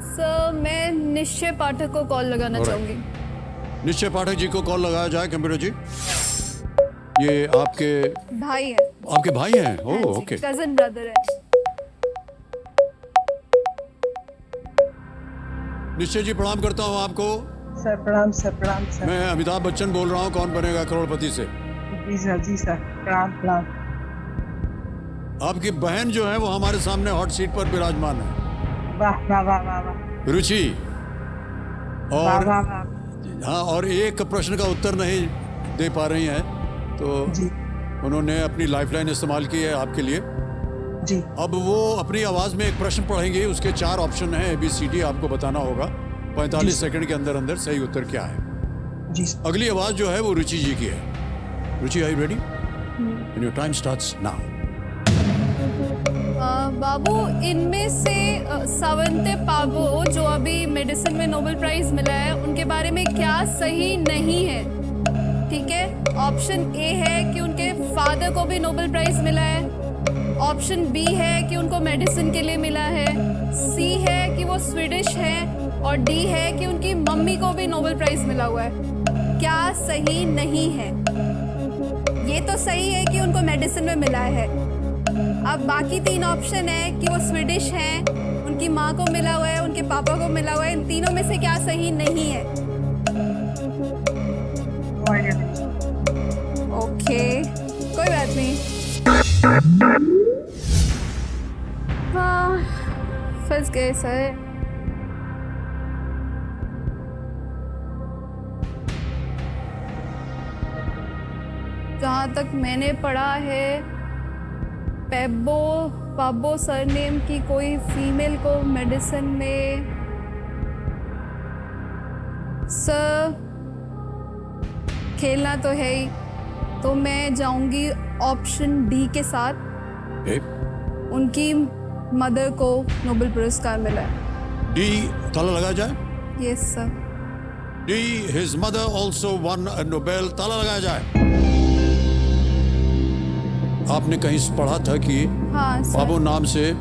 सर, मैं निश्चय पाठक को कॉल लगाना Alright. चाहूँगी। निश्चय पाठक जी को कॉल लगाया जाए। कंप्यूटर जी, ये आपके भाई है। आपके भाई हैं? Oh okay. कजन ब्रदर है। निश्चय जी, प्रणाम करता हूँ आपको। सर प्रणाम सर, प्रणाम सर। मैं अमिताभ बच्चन बोल रहा हूँ, कौन बनेगा करोड़पति से। जी सर, प्रणाम प्रणाम। आपकी बहन जो है वो हमारे सामने हॉट सीट पर विराजमान है। वाह वाह वाह वाह वाह। रुचि। वाह और वाह वाह। हाँ, और एक प्रश्न का उत्तर नहीं दे पा रही हैं, तो जी उन्होंने अपनी लाइफलाइन इस्तेमाल की है आपके लिए। जी अब वो अपनी आवाज़ में एक प्रश्न पढ़ेंगे, उसके 4 ऑप्शन हैं, ABCD आपको बताना होगा। 45 सेकंड के अंदर अंदर सही उत्तर क्या है। जी सर। अगली आवाज़ जो है वो रुचि जी की है। Ruchi, are you ready? And your time starts now. बाबू, इनमें से स्वांते पाबो जो अभी मेडिसिन में नोबेल प्राइज मिला है, उनके बारे में क्या सही नहीं है? ठीक है, ऑप्शन ए है कि उनके फादर को भी नोबेल प्राइज मिला है। ऑप्शन बी है कि उनको मेडिसिन के लिए मिला है। सी है कि वो स्वीडिश है। और डी है कि उनकी मम्मी को भी नोबेल प्राइज मिला हुआ है। क्या सही नहीं है? ये तो सही है कि उनको मेडिसिन में मिला है। अब बाकी 3 ऑप्शन है कि वो स्वीडिश हैं, उनकी माँ को मिला हुआ है, उनके पापा को मिला हुआ है। इन तीनों में से क्या सही नहीं है? ओके, कोई बात नहीं। हाँ, फंस गए सर। जहाँ तक मैंने पढ़ा है पेब्बो पाब्बो सरनेम की कोई फीमेल को मेडिसिन में सर खेलना तो है ही, तो मैं जाऊंगी ऑप्शन डी के साथ। ए, उनकी मदर को नोबेल पुरस्कार मिला है। डी ताला लगा जाए। Yes sir. D his mother also one अ नोबेल, ताला लगाया जाए। आपने कहीं पढ़ा था कि हाँ सर। पाबो नाम से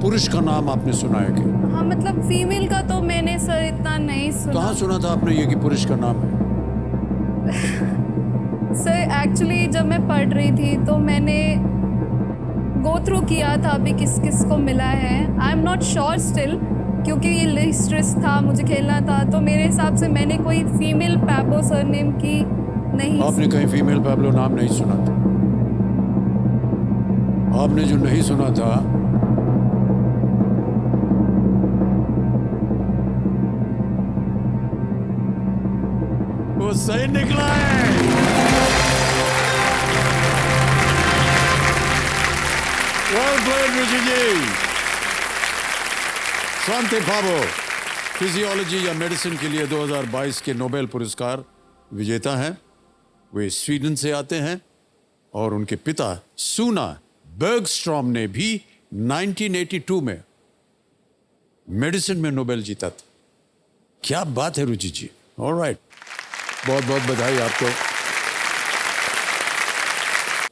पुरुष का नाम आपने सुना है कि? हाँ मतलब फीमेल का तो मैंने सर इतना नहीं सुना। कहाँ सुना था आपने ये कि पुरुष का नाम है? सर एक्चुअली जब मैं पढ़ रही थी तो मैंने गो थ्रू किया था अभी किस किस को मिला है। I am not sure still, क्योंकि ये लिस्ट्रेस था, मुझे खेलना था, तो मेरे हिसाब से मैंने कोई फीमेल पैबो सरनेम की नहीं। आपने कहीं फीमेल पैब्लो नाम नहीं सुना था? आपने जो नहीं सुना था वो सही निकला है। वेल प्लेड ऋषि जी। स्वांति पाबो फिजियोलॉजी या मेडिसिन के लिए 2022 के नोबेल पुरस्कार विजेता हैं। वे स्वीडन से आते हैं और उनके पिता सूना बर्गस्ट्रॉम ने भी 1982 में मेडिसिन में नोबेल जीता था। क्या बात है रुचि जी। ऑलराइट, बहुत बहुत बधाई आपको।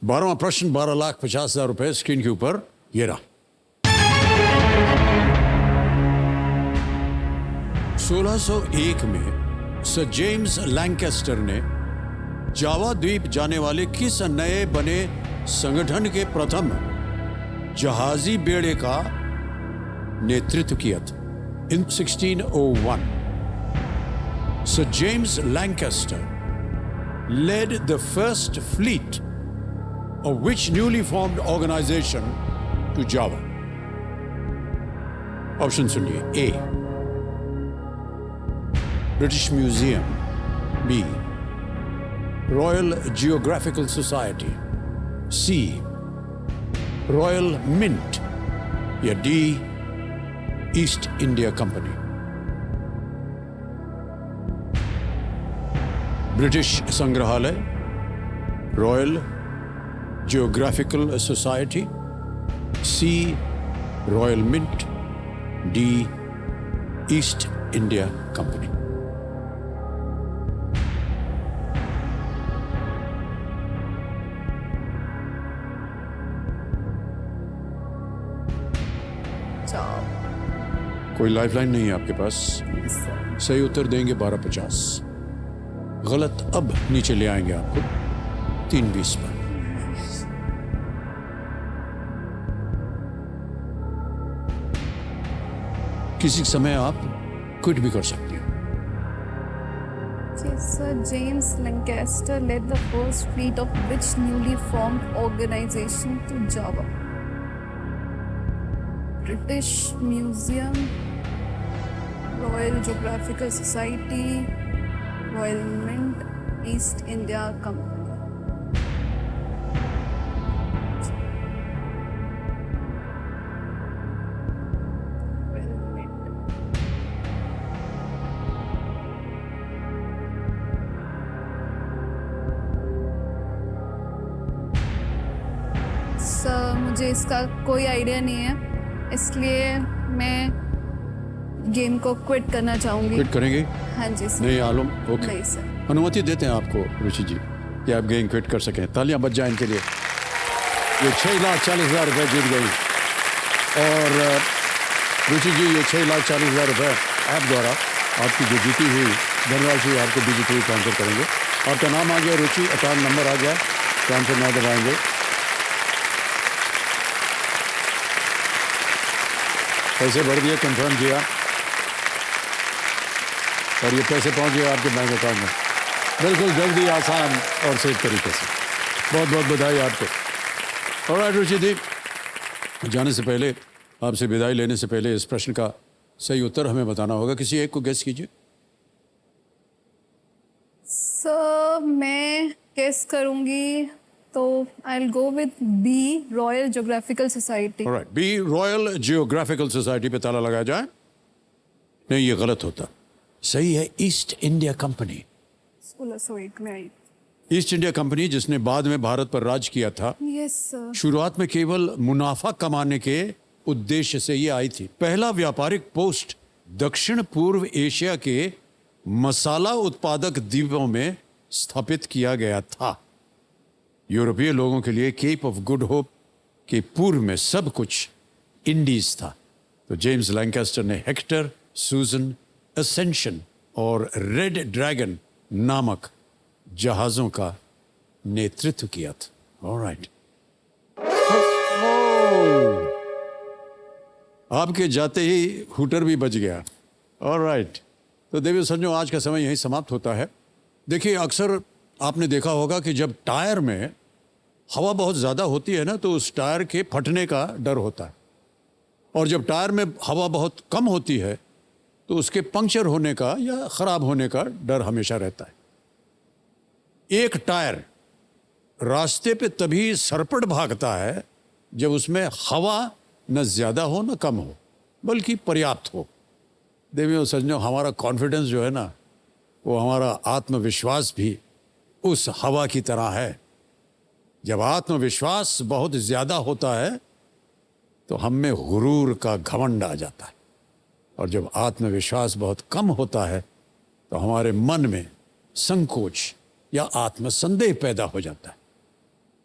12वां प्रश्न 12,50,000 रुपए स्क्रीन के ऊपर ये रहा। 1601 में सर जेम्स लैंकेस्टर ने जावा द्वीप जाने वाले किस नए बने संगठन के प्रथम जहाजी बेड़े का नेतृत्व किया था? इन 1601 Sir James Lancaster led the first fleet of which newly formed organization to Java? Option सुनिए। A. British Museum, B. Royal Geographical Society, C. Royal Mint, या D. East India Company? British संग्रहालय, Royal Geographical Society, C Royal Mint, D East India Company. कोई lifeline नहीं है आपके पास? सही उत्तर देंगे 12,50। गलत अब नीचे ले आएंगे आपको 3,20 पर। किसी समय आप क्विट भी कर सकती हैं। Yes, sir. James Lancaster led the first fleet of which newly formed organization to Java? British Museum, Royal Geographical Society, Royal Mint, East India Company. Royal Mint. Sir मुझे इसका कोई आइडिया नहीं है, इसलिए मैं गेम को क्विट करना चाहूंगी। क्विट करेंगे? हाँ जी सर। नहीं आलम, ओके। नहीं सर। अनुमति देते हैं आपको रुचि जी कि आप गेम क्विट कर सकें। तालियां बज जाएं इनके लिए। ये 6,40,000 रुपए जीत गई और रुचि जी ये 6,40,000 रुपए आप द्वारा आपकी जो जीती हुई धनराशि आपको डिजिटली ट्रांसफर करेंगे। आपका नाम आ गया रुचि, अकाउंट नंबर आ गया, ट्रांसफर ना दबाएंगे। पैसे भर दिए, कंफर्म किया और ये पैसे पहुंच गए आपके बैंक अकाउंट में बिल्कुल जल्दी, आसान और सेफ तरीके से। बहुत बहुत बधाई आपको। और रुचि जी, जाने से पहले, आपसे विदाई लेने से पहले इस प्रश्न का सही उत्तर हमें बताना होगा। किसी एक को गेस कीजिए। सर मैं गेस करूंगी तो I will go with B, Royal Geographical Society. Alright, B Royal Geographical Society पे ताला लगाया जाए। नहीं, ये गलत होता। सही है ईस्ट इंडिया कंपनी। 1601 में आई। ईस्ट इंडिया कंपनी जिसने बाद में भारत पर राज किया था, यस सर। शुरुआत में केवल मुनाफा कमाने के उद्देश्य से ये आई थी। पहला व्यापारिक पोस्ट दक्षिण पूर्व एशिया के मसाला उत्पादक द्वीपों में स्थापित किया गया था। यूरोपीय लोगों के लिए केप ऑफ गुड होप के पूर्व में सब कुछ इंडीज था। तो जेम्स लैंकास्टर ने हेक्टर, सूजन, असेंशन और रेड ड्रैगन नामक जहाजों का नेतृत्व किया था। ऑलराइट, आपके जाते ही हूटर भी बज गया। ऑलराइट, तो देवी संजो, आज का समय यहीं समाप्त होता है। देखिए, अक्सर आपने देखा होगा कि जब टायर में हवा बहुत ज़्यादा होती है ना, तो उस टायर के फटने का डर होता है, और जब टायर में हवा बहुत कम होती है तो उसके पंक्चर होने का या ख़राब होने का डर हमेशा रहता है। एक टायर रास्ते पे तभी सरपट भागता है जब उसमें हवा न ज़्यादा हो न कम हो, बल्कि पर्याप्त हो। देवियों सज्जनों, हमारा कॉन्फिडेंस जो है ना, वो हमारा आत्मविश्वास भी उस हवा की तरह है। जब आत्मविश्वास बहुत ज़्यादा होता है तो हम में गुरूर का घमंड आ जाता है, और जब आत्मविश्वास बहुत कम होता है तो हमारे मन में संकोच या आत्मसंदेह पैदा हो जाता है।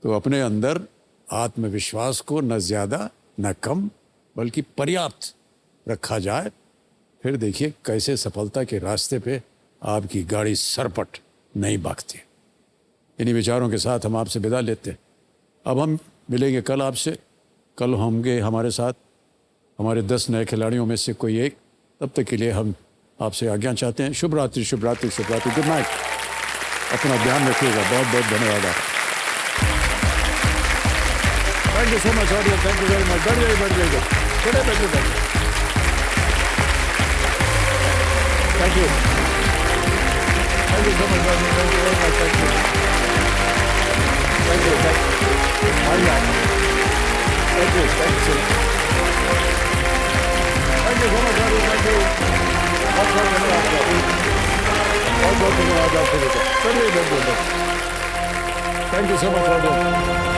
तो अपने अंदर आत्मविश्वास को न ज़्यादा न कम बल्कि पर्याप्त रखा जाए, फिर देखिए कैसे सफलता के रास्ते पे आपकी गाड़ी सरपट नहीं भागती। इन्हीं विचारों के साथ हम आपसे विदा लेते हैं। अब हम मिलेंगे कल आपसे। कल होंगे हमारे साथ हमारे 10 नए खिलाड़ियों में से कोई एक। तब तक के लिए हम आपसे आज्ञा चाहते हैं। शुभ रात्रि, शुभ रात्रि, शुभ रात्रि, गुड नाइट। अपना ध्यान रखिएगा। बहुत बहुत धन्यवाद आप। Thank you so much audience, thank you very much. बढ़ जाइए चले, बैठिए। Thank you so much, thank you very much, thank you. आइए, thank you so much, thank you. बहुत बहुत धन्यवाद, बहुत बहुत धन्यवाद आपको। चलिए, थैंक यू सो मच।